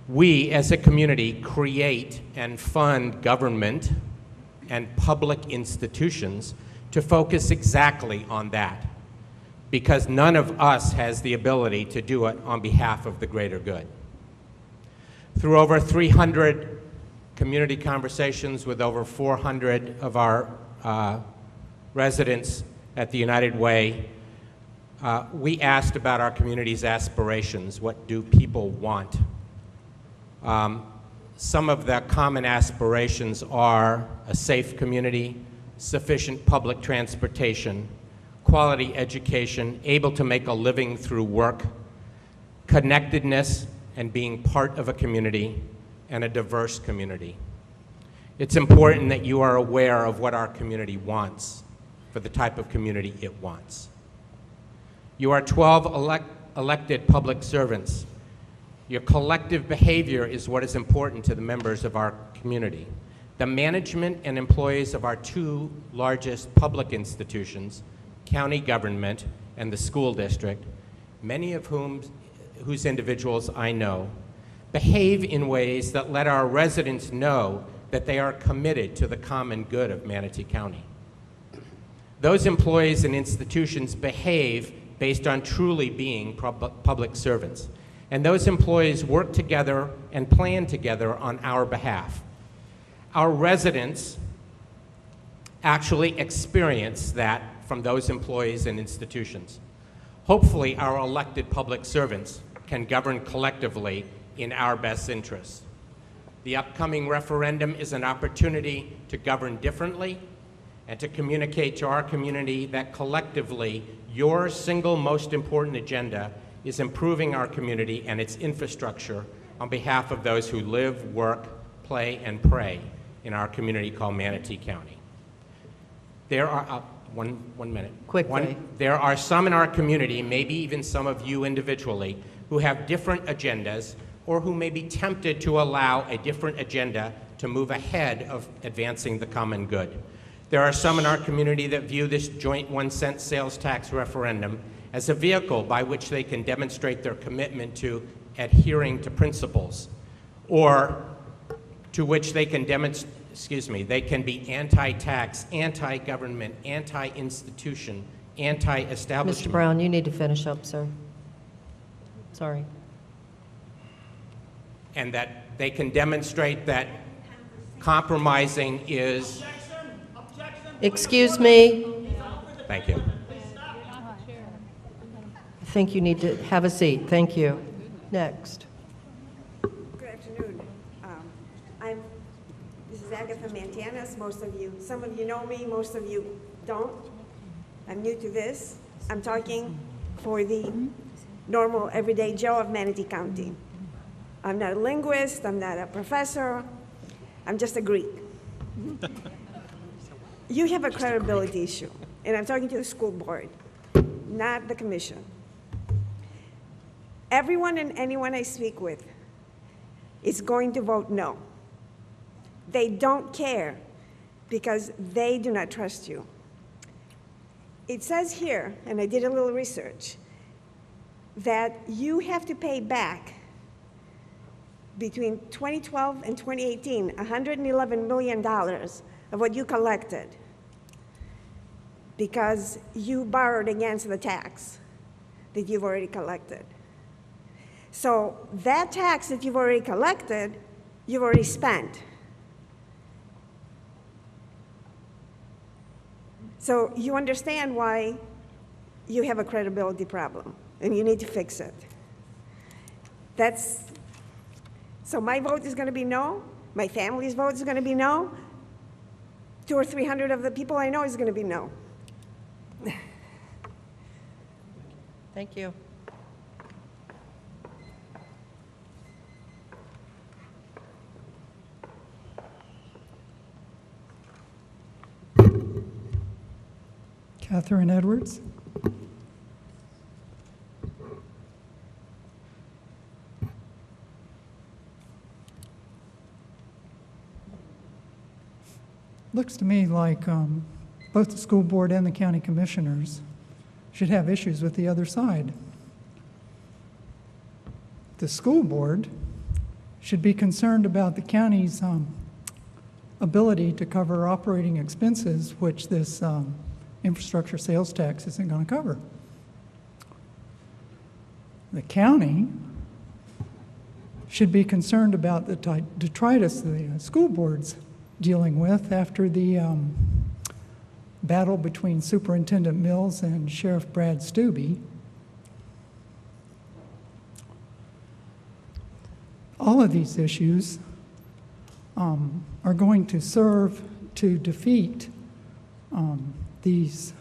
We, as a community, create and fund government and public institutions to focus exactly on that, because none of us has the ability to do it on behalf of the greater good. Through over 300 community conversations with over 400 of our residents at the United Way, we asked about our community's aspirations. What do people want? Some of the common aspirations are a safe community, sufficient public transportation, quality education, able to make a living through work, connectedness and being part of a community, and a diverse community. It's important that you are aware of what our community wants for the type of community it wants. You are 12 elected public servants. Your collective behavior is what is important to the members of our community. The management and employees of our two largest public institutions, county government and the school district, many of whose individuals I know, behave in ways that let our residents know that they are committed to the common good of Manatee County. Those employees and institutions behave based on truly being public servants. And those employees work together and plan together on our behalf. Our residents actually experience that from those employees and institutions. Hopefully, our elected public servants can govern collectively in our best interests. The upcoming referendum is an opportunity to govern differently and to communicate to our community that collectively your single most important agenda is improving our community and its infrastructure on behalf of those who live, work, play, and pray in our community called Manatee County. There are, one minute. Quickly. There are some in our community, maybe even some of you individually, who have different agendas or who may be tempted to allow a different agenda to move ahead of advancing the common good. There are some in our community that view this joint 1-cent sales tax referendum as a vehicle by which they can demonstrate their commitment to adhering to principles, or to which they can they can be anti-tax, anti-government, anti-institution, anti-establishment. Mr. Brown, you need to finish up, sir. Sorry. And that they can demonstrate that compromising is... Excuse me. Thank you. I think you need to have a seat. Thank you. Next. Good afternoon. This is Agatha Mantanas. Some of you know me, most of you don't. I'm new to this. I'm talking for the normal, everyday Joe of Manatee County. I'm not a linguist, I'm not a professor, I'm just a Greek. You have a credibility issue, and I'm talking to the school board, not the commission. Everyone and anyone I speak with is going to vote no. They don't care because they do not trust you. It says here, and I did a little research, that you have to pay back between 2012 and 2018, $111 million of what you collected. because you borrowed against the tax that you've already collected. So that tax that you've already collected, you've already spent. So you understand why you have a credibility problem, and you need to fix it. So my vote is going to be no. My family's vote is going to be no. 200 or 300 of the people I know is going to be no. Thank you. Catherine Edwards. Looks to me like both the school board and the county commissioners should have issues with the other side. The school board should be concerned about the county's ability to cover operating expenses, which this infrastructure sales tax isn't going to cover. The county should be concerned about the detritus the school board's dealing with after the battle between Superintendent Mills and Sheriff Brad Stubbe. All of these issues are going to serve to defeat this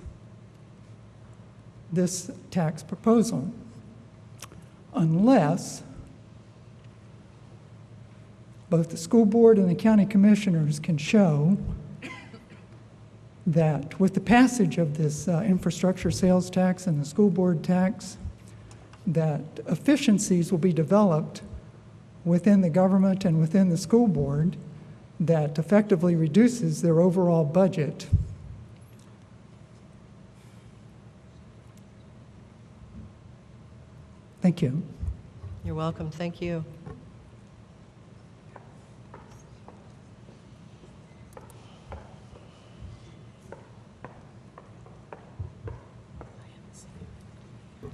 tax proposal, unless both the school board and the county commissioners can show that with the passage of this infrastructure sales tax and the school board tax, that efficiencies will be developed within the government and within the school board that effectively reduces their overall budget. Thank you. You're welcome. Thank you.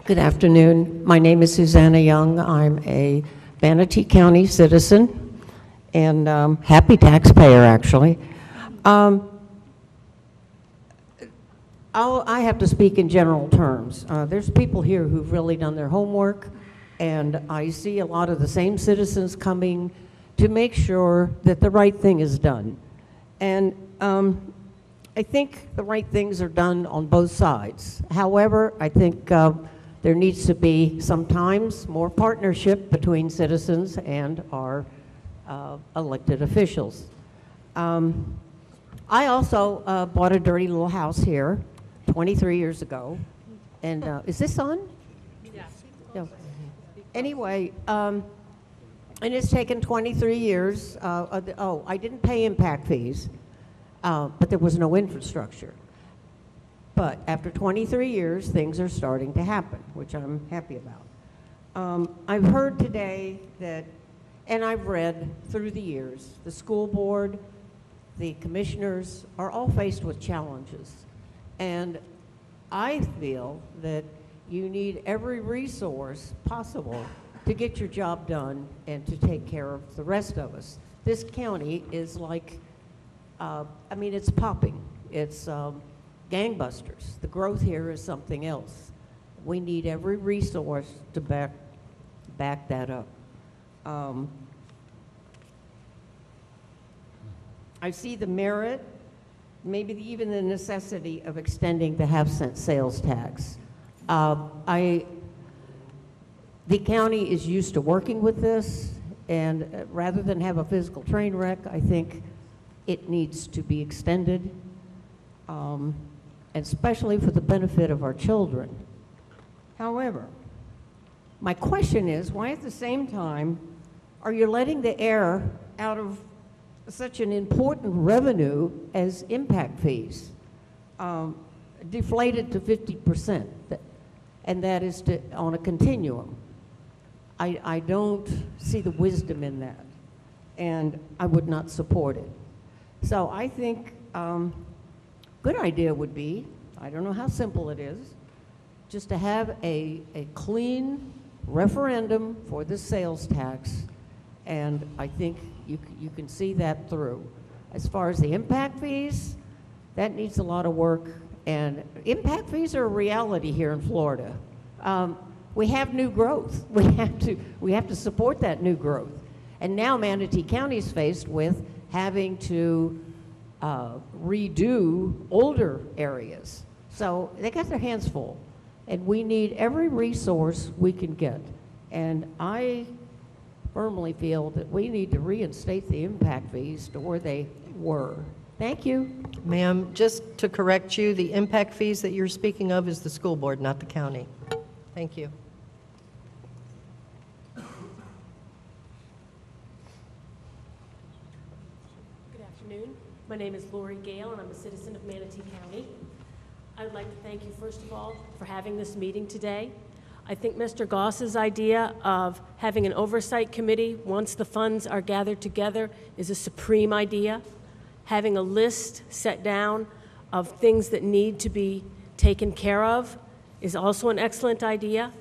Good afternoon. My name is Susanna Young. I'm a Manatee County citizen and happy taxpayer, actually. I have to speak in general terms. There's people here who've really done their homework, and I see a lot of the same citizens coming to make sure that the right thing is done. And I think the right things are done on both sides. However, I think there needs to be sometimes more partnership between citizens and our elected officials. I also bought a dirty little house here 23 years ago. And is this on? Yes. No. Anyway, and it's taken 23 years. I didn't pay impact fees, but there was no infrastructure. But after 23 years, things are starting to happen, which I'm happy about. I've heard today that, and I've read through the years, the school board, the commissioners are all faced with challenges. And I feel that you need every resource possible to get your job done and to take care of the rest of us. This county is like, it's popping. It's gangbusters. The growth here is something else. We need every resource to back that up. I see the merit, maybe even the necessity of extending the half-cent sales tax. The county is used to working with this, and rather than have a physical train wreck, I think it needs to be extended, especially for the benefit of our children. However, my question is, why at the same time are you letting the air out of such an important revenue as impact fees, deflated to 50%, and that is on a continuum? I don't see the wisdom in that, and I would not support it. So I think good idea would be I don't know how simple it is, just to have a clean referendum for the sales tax, and I think you can see that through. As far as the impact fees, that needs a lot of work, and impact fees are a reality here in Florida. We have new growth. We have to support that new growth. And now Manatee County is faced with having to redo older areas. So they got their hands full, and we need every resource we can get. And I firmly feel that we need to reinstate the impact fees to where they were. Thank you. Ma'am, just to correct you, the impact fees that you're speaking of is the school board, not the county. Thank you. Good afternoon. My name is Lori Gale, and I'm a citizen of Manatee County. I would like to thank you, first of all, for having this meeting today. I think Mr. Goss's idea of having an oversight committee once the funds are gathered together is a supreme idea. Having a list set down of things that need to be taken care of is also an excellent idea.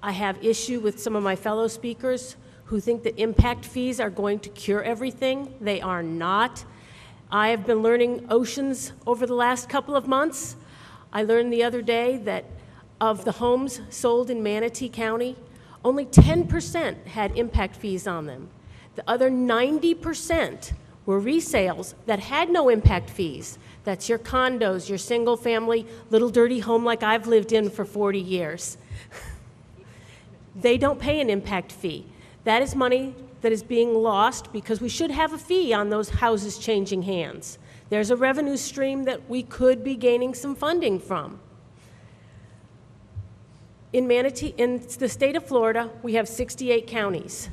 I have issue with some of my fellow speakers who think that impact fees are going to cure everything. They are not. I have been learning oceans over the last couple of months. I learned the other day that of the homes sold in Manatee County, only 10% had impact fees on them. The other 90% were resales that had no impact fees. That's your condos, your single-family, little dirty home like I've lived in for 40 years. They don't pay an impact fee. That is money that is being lost because we should have a fee on those houses changing hands. There's a revenue stream that we could be gaining some funding from. In Manatee, in the state of Florida, we have 68 counties.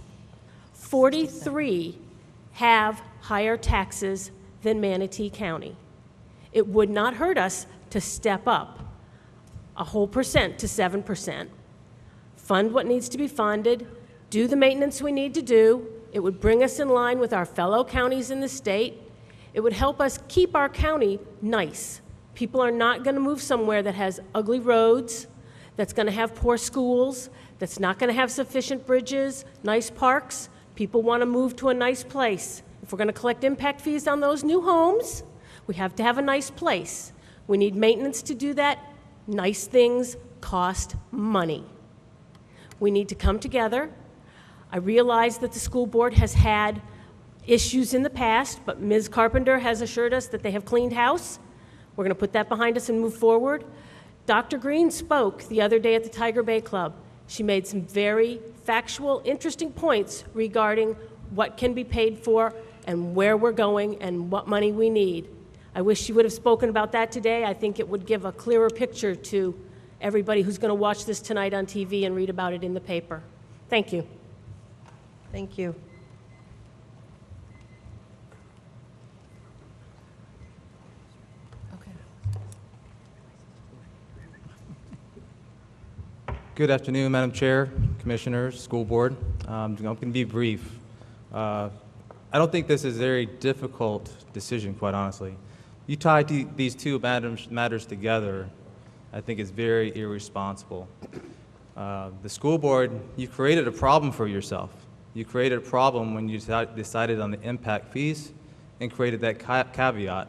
43 have higher taxes than Manatee County. It would not hurt us to step up a whole percent to 7%. Fund what needs to be funded, do the maintenance we need to do. It would bring us in line with our fellow counties in the state. It would help us keep our county nice. People are not going to move somewhere that has ugly roads, that's going to have poor schools, that's not going to have sufficient bridges, nice parks. People want to move to a nice place. If we're going to collect impact fees on those new homes, we have to have a nice place. We need maintenance to do that. Nice things cost money. We need to come together. I realize that the school board has had issues in the past, but Ms. Carpenter has assured us that they have cleaned house. We're going to put that behind us and move forward. Dr. Green spoke the other day at the Tiger Bay Club. She made some very factual, interesting points regarding what can be paid for and where we're going and what money we need. I wish she would have spoken about that today. I think it would give a clearer picture to everybody who's going to watch this tonight on TV and read about it in the paper. Thank you. Thank you. Good afternoon, Madam Chair, Commissioners, School Board. I'm going to be brief. I don't think this is a very difficult decision, quite honestly. You tie these two matters together, I think it's very irresponsible. The school board, you created a problem for yourself. You created a problem when you decided on the impact fees and created that caveat.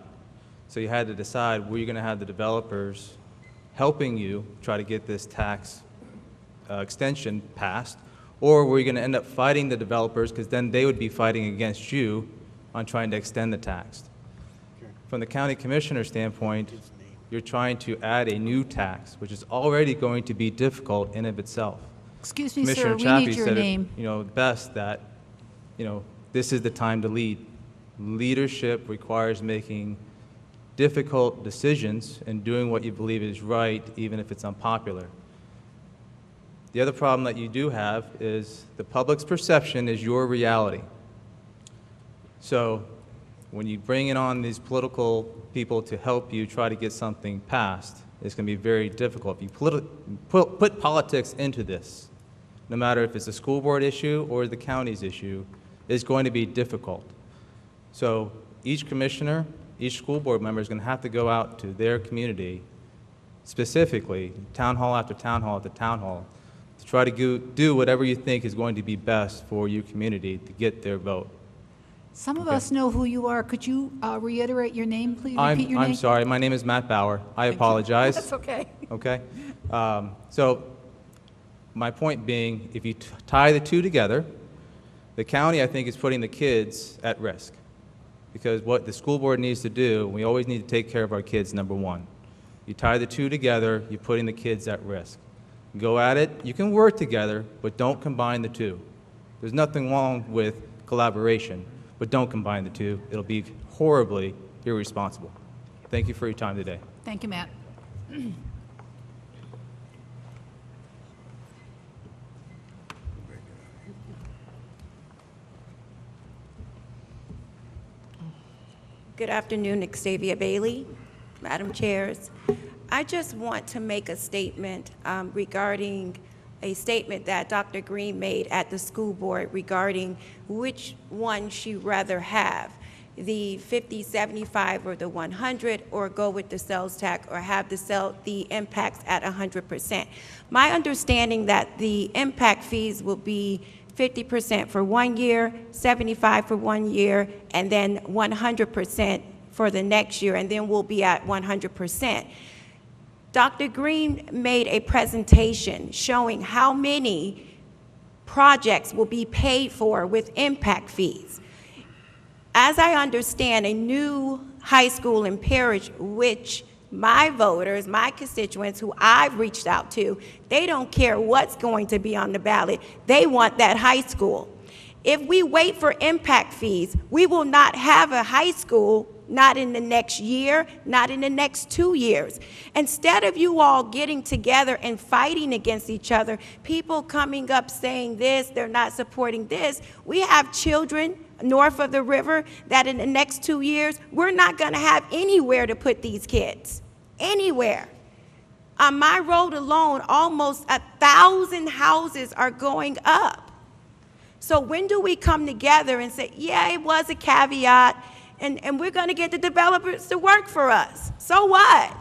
So you had to decide, were you going to have the developers helping you try to get this tax extension passed, or were you going to end up fighting the developers because then they would be fighting against you on trying to extend the tax? From the county commissioner standpoint, you're trying to add a new tax, which is already going to be difficult in of itself. Excuse me, Commissioner sir, we Chaffee need your said name. it, best that, this is the time to lead. Leadership requires making difficult decisions and doing what you believe is right, even if it's unpopular. The other problem that you do have is the public's perception is your reality. So when you bring in on these political people to help you try to get something passed, it's going to be very difficult. If you put politics into this, no matter if it's a school board issue or the county's issue, it's going to be difficult. So each commissioner each school board member is going to have to go out to their community, specifically town hall after town hall after town hall, to try to do whatever you think is going to be best for your community to get their vote. Some of us know who you are. Could you reiterate your name, please? Repeat your name. I'm sorry. My name is Matt Bauer. I apologize. That's okay. Okay. So my point being, if you tie the two together, the county, I think, is putting the kids at risk. Because what the school board needs to do, we always need to take care of our kids, number one. You tie the two together, you're putting the kids at risk. Go at it. You can work together, but don't combine the two. There's nothing wrong with collaboration, but don't combine the two. It'll be horribly irresponsible. Thank you for your time today. Thank you, Matt. Good afternoon, Xavier Bailey, Madam Chairs. I just want to make a statement regarding a statement that Dr. Green made at the school board regarding which one she'd rather have, the 50, 75, or the 100, or go with the sales tax, or have the impacts at 100%. My understanding that the impact fees will be 50% for 1 year, 75 for 1 year, and then 100% for the next year, and then we'll be at 100%. Dr. Green made a presentation showing how many projects will be paid for with impact fees. As I understand, a new high school in Parrish, which my voters, my constituents who I've reached out to, they don't care what's going to be on the ballot. They want that high school. If we wait for impact fees, we will not have a high school, not in the next year, not in the next 2 years. Instead of you all getting together and fighting against each other, people coming up saying this, they're not supporting this, we have children north of the river that in the next 2 years, we're not going to have anywhere to put these kids. Anywhere. On my road alone, almost 1,000 houses are going up. So when do we come together and say, yeah, it was a caveat, and we're going to get the developers to work for us? So what?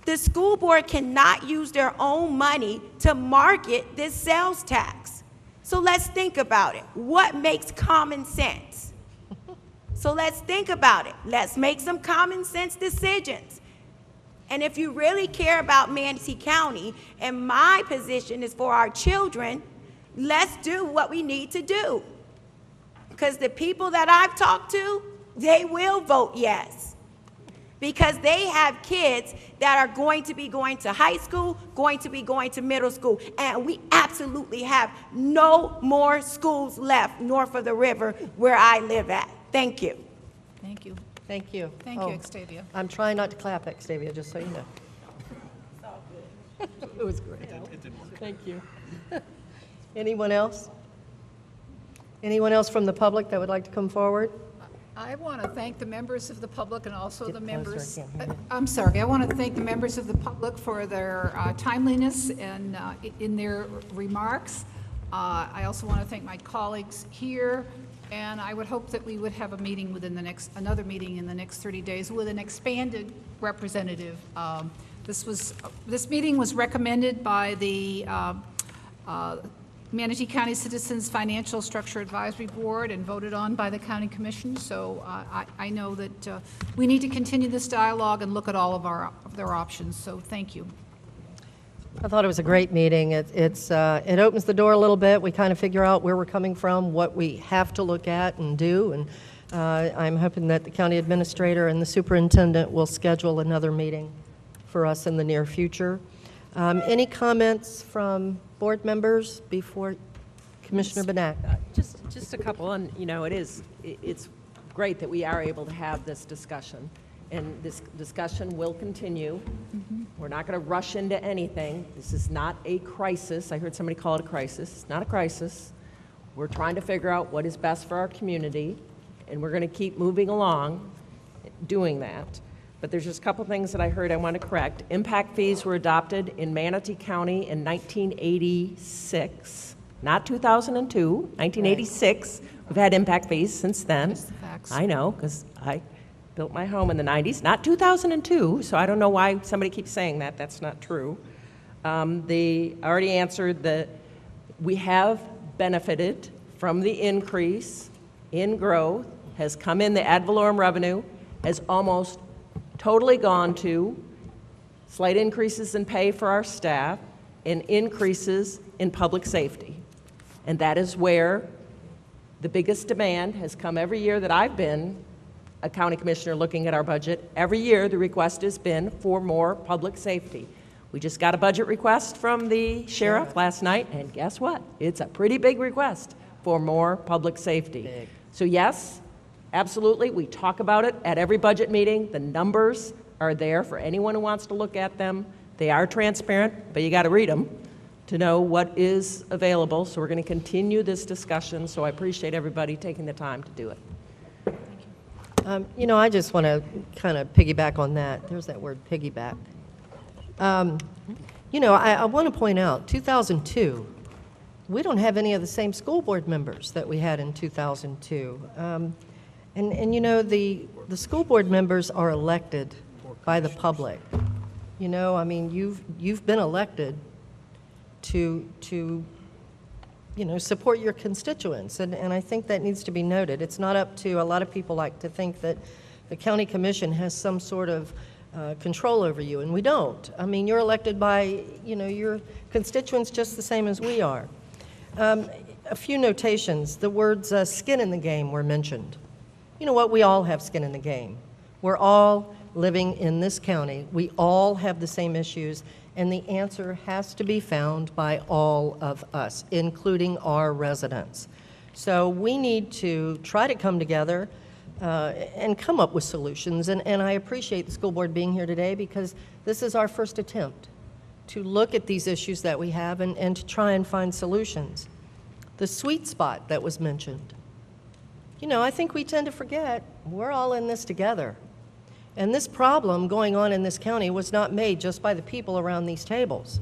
The school board cannot use their own money to market this sales tax. So let's think about it. What makes common sense? So let's think about it. Let's make some common sense decisions. And if you really care about Manatee County, and my position is for our children, let's do what we need to do. Because the people that I've talked to, they will vote yes. Because they have kids that are going to be going to high school, going to be going to middle school, and we absolutely have no more schools left north of the river where I live at. Thank you. Thank you. Thank you. Thank you, Xtavia. I'm trying not to clap, Xtavia, just so you know. It was great. Thank you. Anyone else? Anyone else from the public that would like to come forward? I want to thank the members of the public and also the Get members. closer, I can't hear you. I'm sorry. I want to thank the members of the public for their timeliness and in their remarks. I also want to thank my colleagues here, and I would hope that we would have a meeting within another meeting in the next 30 days with an expanded representative. This meeting was recommended by the Manatee County Citizens Financial Structure Advisory Board and voted on by the County Commission. So I know that we need to continue this dialogue and look at all of their options. So thank you. I thought it was a great meeting. It opens the door a little bit. We kind of figure out where we're coming from, what we have to look at and do. And I'm hoping that the county administrator and the superintendent will schedule another meeting for us in the near future. Any comments from board members before Commissioner Benak? Just a couple, and it's great that we are able to have this discussion, and this discussion will continue. We're not going to rush into anything. This is not a crisis. I heard somebody call it a crisis. It's not a crisis. We're trying to figure out what is best for our community, and we're going to keep moving along doing that. But there's just a couple things that I heard I want to correct. Impact fees were adopted in Manatee County in 1986, not 2002, 1986. We've had impact fees since then. I know, because I built my home in the 90s, not 2002, so I don't know why somebody keeps saying that. That's not true. They already answered that we have benefited from the increase in growth, has come in, the ad valorem revenue has almost totally gone to slight increases in pay for our staff and increases in public safety. And that is where the biggest demand has come every year that I've been a county commissioner looking at our budget. Every year the request has been for more public safety. We just got a budget request from the sheriff last night, and guess what? It's a pretty big request for more public safety. Big. So yes, absolutely, we talk about it at every budget meeting. The numbers are there for anyone who wants to look at them. They are transparent, but you got to read them to know what is available. So we're going to continue this discussion, so I appreciate everybody taking the time to do it. You know, I just want to kind of piggyback on that. There's that word, piggyback. You know, I want to point out, 2002, we don't have any of the same school board members that we had in 2002. And you know, the school board members are elected by the public. You know, I mean, you've been elected to you know, support your constituents, and I think that needs to be noted. It's not up to, a lot of people like to think that the county commission has some sort of control over you, and we don't. I mean, you're elected by, you know, your constituents just the same as we are. A few notations. The words skin in the game were mentioned. You know what? We all have skin in the game. We're all living in this county. We all have the same issues, and the answer has to be found by all of us, including our residents. So we need to try to come together and come up with solutions. And I appreciate the school board being here today, because this is our first attempt to look at these issues that we have and to try and find solutions. The sweet spot that was mentioned. You know, I think we tend to forget we're all in this together. And this problem going on in this county was not made just by the people around these tables.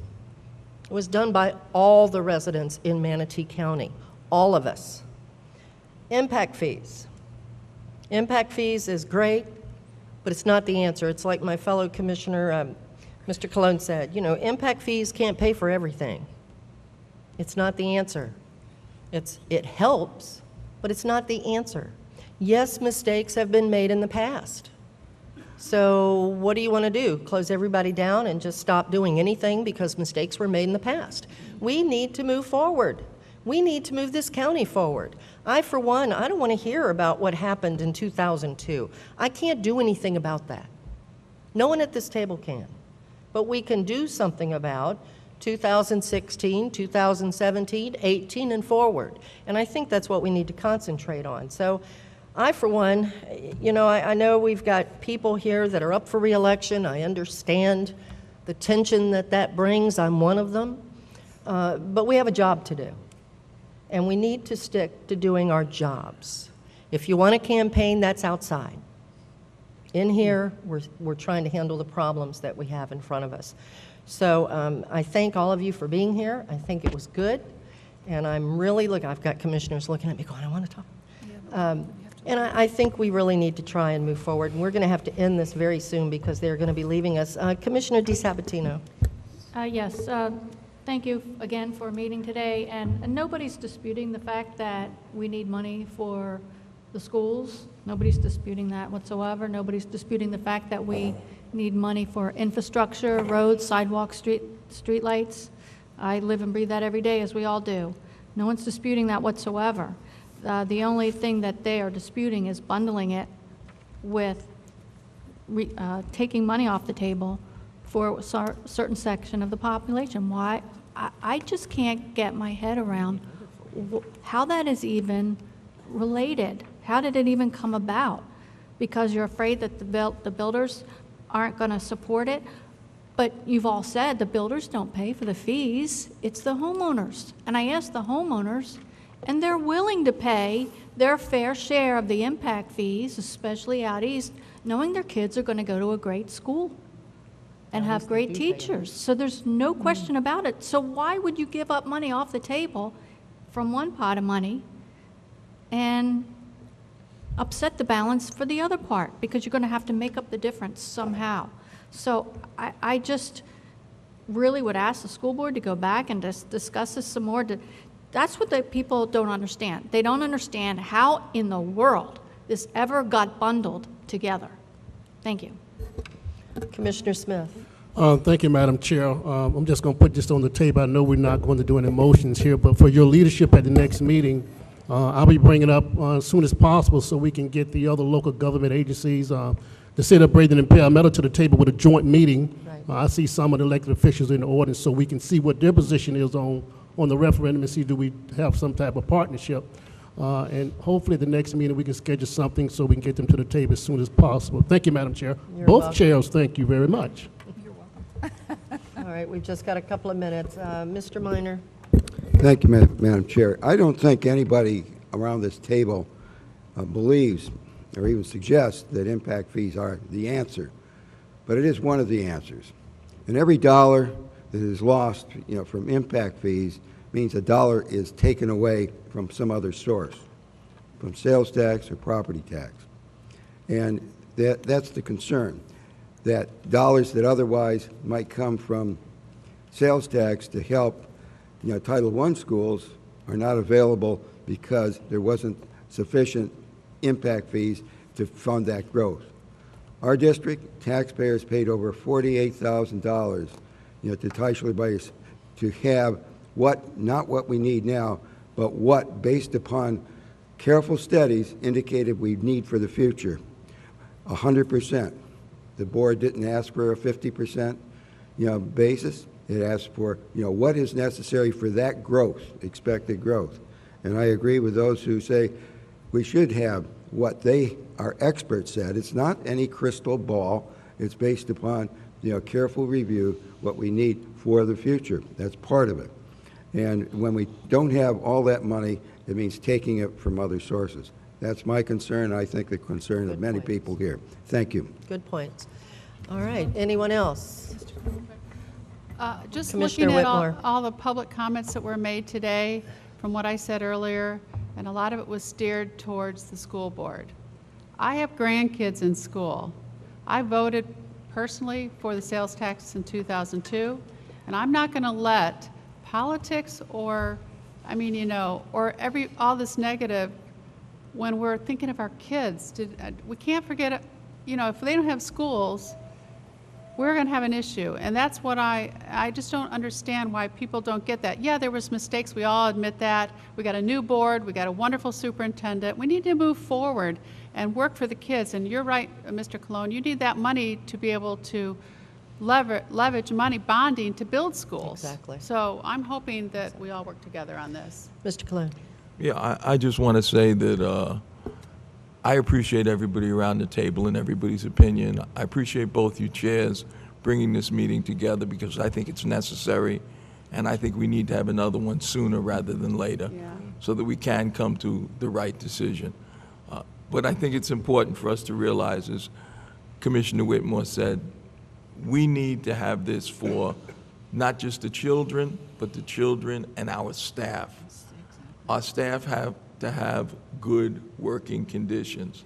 It was done by all the residents in Manatee County, all of us. Impact fees. Impact fees is great, but it's not the answer. It's like my fellow commissioner, Mr. Colon said, you know, impact fees can't pay for everything. It's not the answer. It helps, but it's not the answer. Yes, mistakes have been made in the past. So what do you want to do? Close everybody down and just stop doing anything because mistakes were made in the past? We need to move forward. We need to move this county forward. I, for one, I don't want to hear about what happened in 2002. I can't do anything about that. No one at this table can. But we can do something about 2016, 2017, 18, and forward. And I think that's what we need to concentrate on. So I, for one, you know, I know we've got people here that are up for re-election. I understand the tension that that brings. I'm one of them. But we have a job to do. And we need to stick to doing our jobs. If you want a campaign, that's outside. In here, we're trying to handle the problems that we have in front of us. So I thank all of you for being here. I think it was good. And I'm really I've got commissioners looking at me going, I want to talk. And I think we really need to try and move forward. And we're going to have to end this very soon because they're going to be leaving us. Commissioner DeSabatino. Yes, thank you again for meeting today. And nobody's disputing the fact that we need money for the schools. Nobody's disputing that whatsoever. Nobody's disputing the fact that we need money for infrastructure, roads, sidewalks, street lights. I live and breathe that every day, as we all do. No one's disputing that whatsoever. The only thing that they are disputing is bundling it with taking money off the table for a certain section of the population. Why? I just can't get my head around how that is even related. How did it even come about? Because you're afraid that the builders aren't going to support it, but you've all said the builders don't pay for the fees. It's the homeowners. And I asked the homeowners, and they're willing to pay their fair share of the impact fees, especially out east, knowing their kids are going to go to a great school and have great teachers. So there's no question about it. So why would you give up money off the table from one pot of money and upset the balance for the other part, because you're going to have to make up the difference somehow. So I just really would ask the school board to go back and discuss this some more. That's what the people don't understand. They don't understand how in the world this ever got bundled together. Thank you. Commissioner Smith. Thank you, Madam Chair. I'm just going to put this on the table. I know we're not going to do any motions here, but for your leadership at the next meeting, I'll be bringing it up as soon as possible so we can get the other local government agencies, the city of Braden and Palmetto, to the table with a joint meeting. I see some of the elected officials in the audience so we can see what their position is on the referendum and see do we have some type of partnership. And hopefully the next meeting we can schedule something so we can get them to the table as soon as possible. Thank you, Madam Chair. You're Both welcome. chairs, thank you very much. All right, we've just got a couple of minutes. Mr. Minor. Thank you, Madam Chair. I don't think anybody around this table believes or even suggests that impact fees are the answer, but it is one of the answers. And every dollar that is lost, from impact fees means a dollar is taken away from some other source, from sales tax or property tax. And that's the concern, that dollars that otherwise might come from sales tax to help Title I schools are not available because there wasn't sufficient impact fees to fund that growth. Our district taxpayers paid over $48,000 to Teichler Bias to have not what we need now, but what, based upon careful studies, indicated we need for the future. 100%. The board didn't ask for a 50% basis. It asked for what is necessary for that growth, expected growth. And I agree with those who say we should have what our experts said. It's not any crystal ball. It's based upon careful review, what we need for the future. That's part of it. And when we don't have all that money, it means taking it from other sources. That's my concern, I think the concern of many people here. Thank you. Good points. All right, anyone else? Just Commissioner looking at Whitmore. all the public comments that were made today, from what I said earlier, and a lot of it was steered towards the school board. I have grandkids in school. I voted personally for the sales tax in 2002, and I'm not going to let politics or all this negative when we're thinking of our kids. We can't forget, if they don't have schools, we're going to have an issue. And that's what I just don't understand why people don't get that. Yeah, there was mistakes. We all admit that. We got a new board. We got a wonderful superintendent. We need to move forward and work for the kids. And you're right, Mr. Colon, you need that money to be able to leverage money bonding to build schools. Exactly. So I'm hoping that we all work together on this. Mr. Colon. Yeah, I just want to say that I appreciate everybody around the table and everybody's opinion. I appreciate both you chairs bringing this meeting together because I think it's necessary, and I think we need to have another one sooner rather than later so that we can come to the right decision. But I think it's important for us to realize, as Commissioner Whitmore said, we need to have this for not just the children, but the children and our staff. Our staff have to have good working conditions.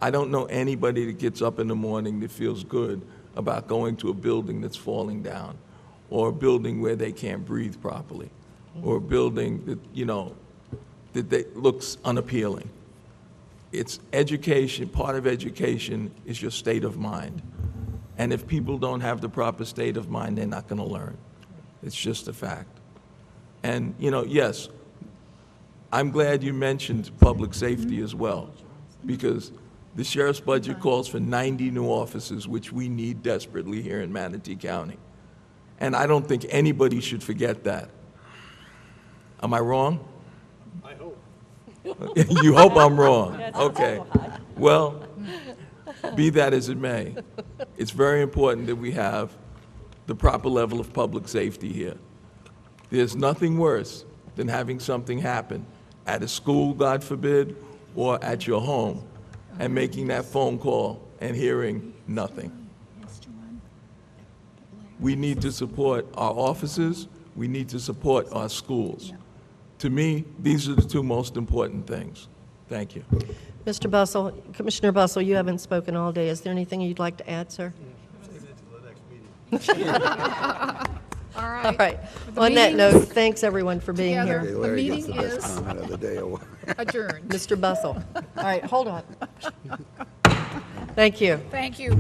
I don't know anybody that gets up in the morning that feels good about going to a building that's falling down, or a building where they can't breathe properly, or a building that looks unappealing. It's education. Part of education is your state of mind. And if people don't have the proper state of mind, they're not going to learn. It's just a fact. And, yes, I'm glad you mentioned public safety as well, because the sheriff's budget calls for 90 new officers, which we need desperately here in Manatee County. And I don't think anybody should forget that. Am I wrong? I hope. You hope I'm wrong. Okay. Well, be that as it may, it's very important that we have the proper level of public safety here. There's nothing worse than having something happen at a school, God forbid, or at your home, and making that phone call and hearing nothing. We need to support our officers. We need to support our schools. To me, these are the two most important things. Thank you. Mr. Bussell, Commissioner Bussell, you haven't spoken all day. Is there anything you'd like to add, sir? All right. All right. The On that meeting note, is thanks everyone for being together. here. The Larry gets meeting the best is comment of the day. adjourned. Mr. Bussell. All right, hold on. Thank you. Thank you.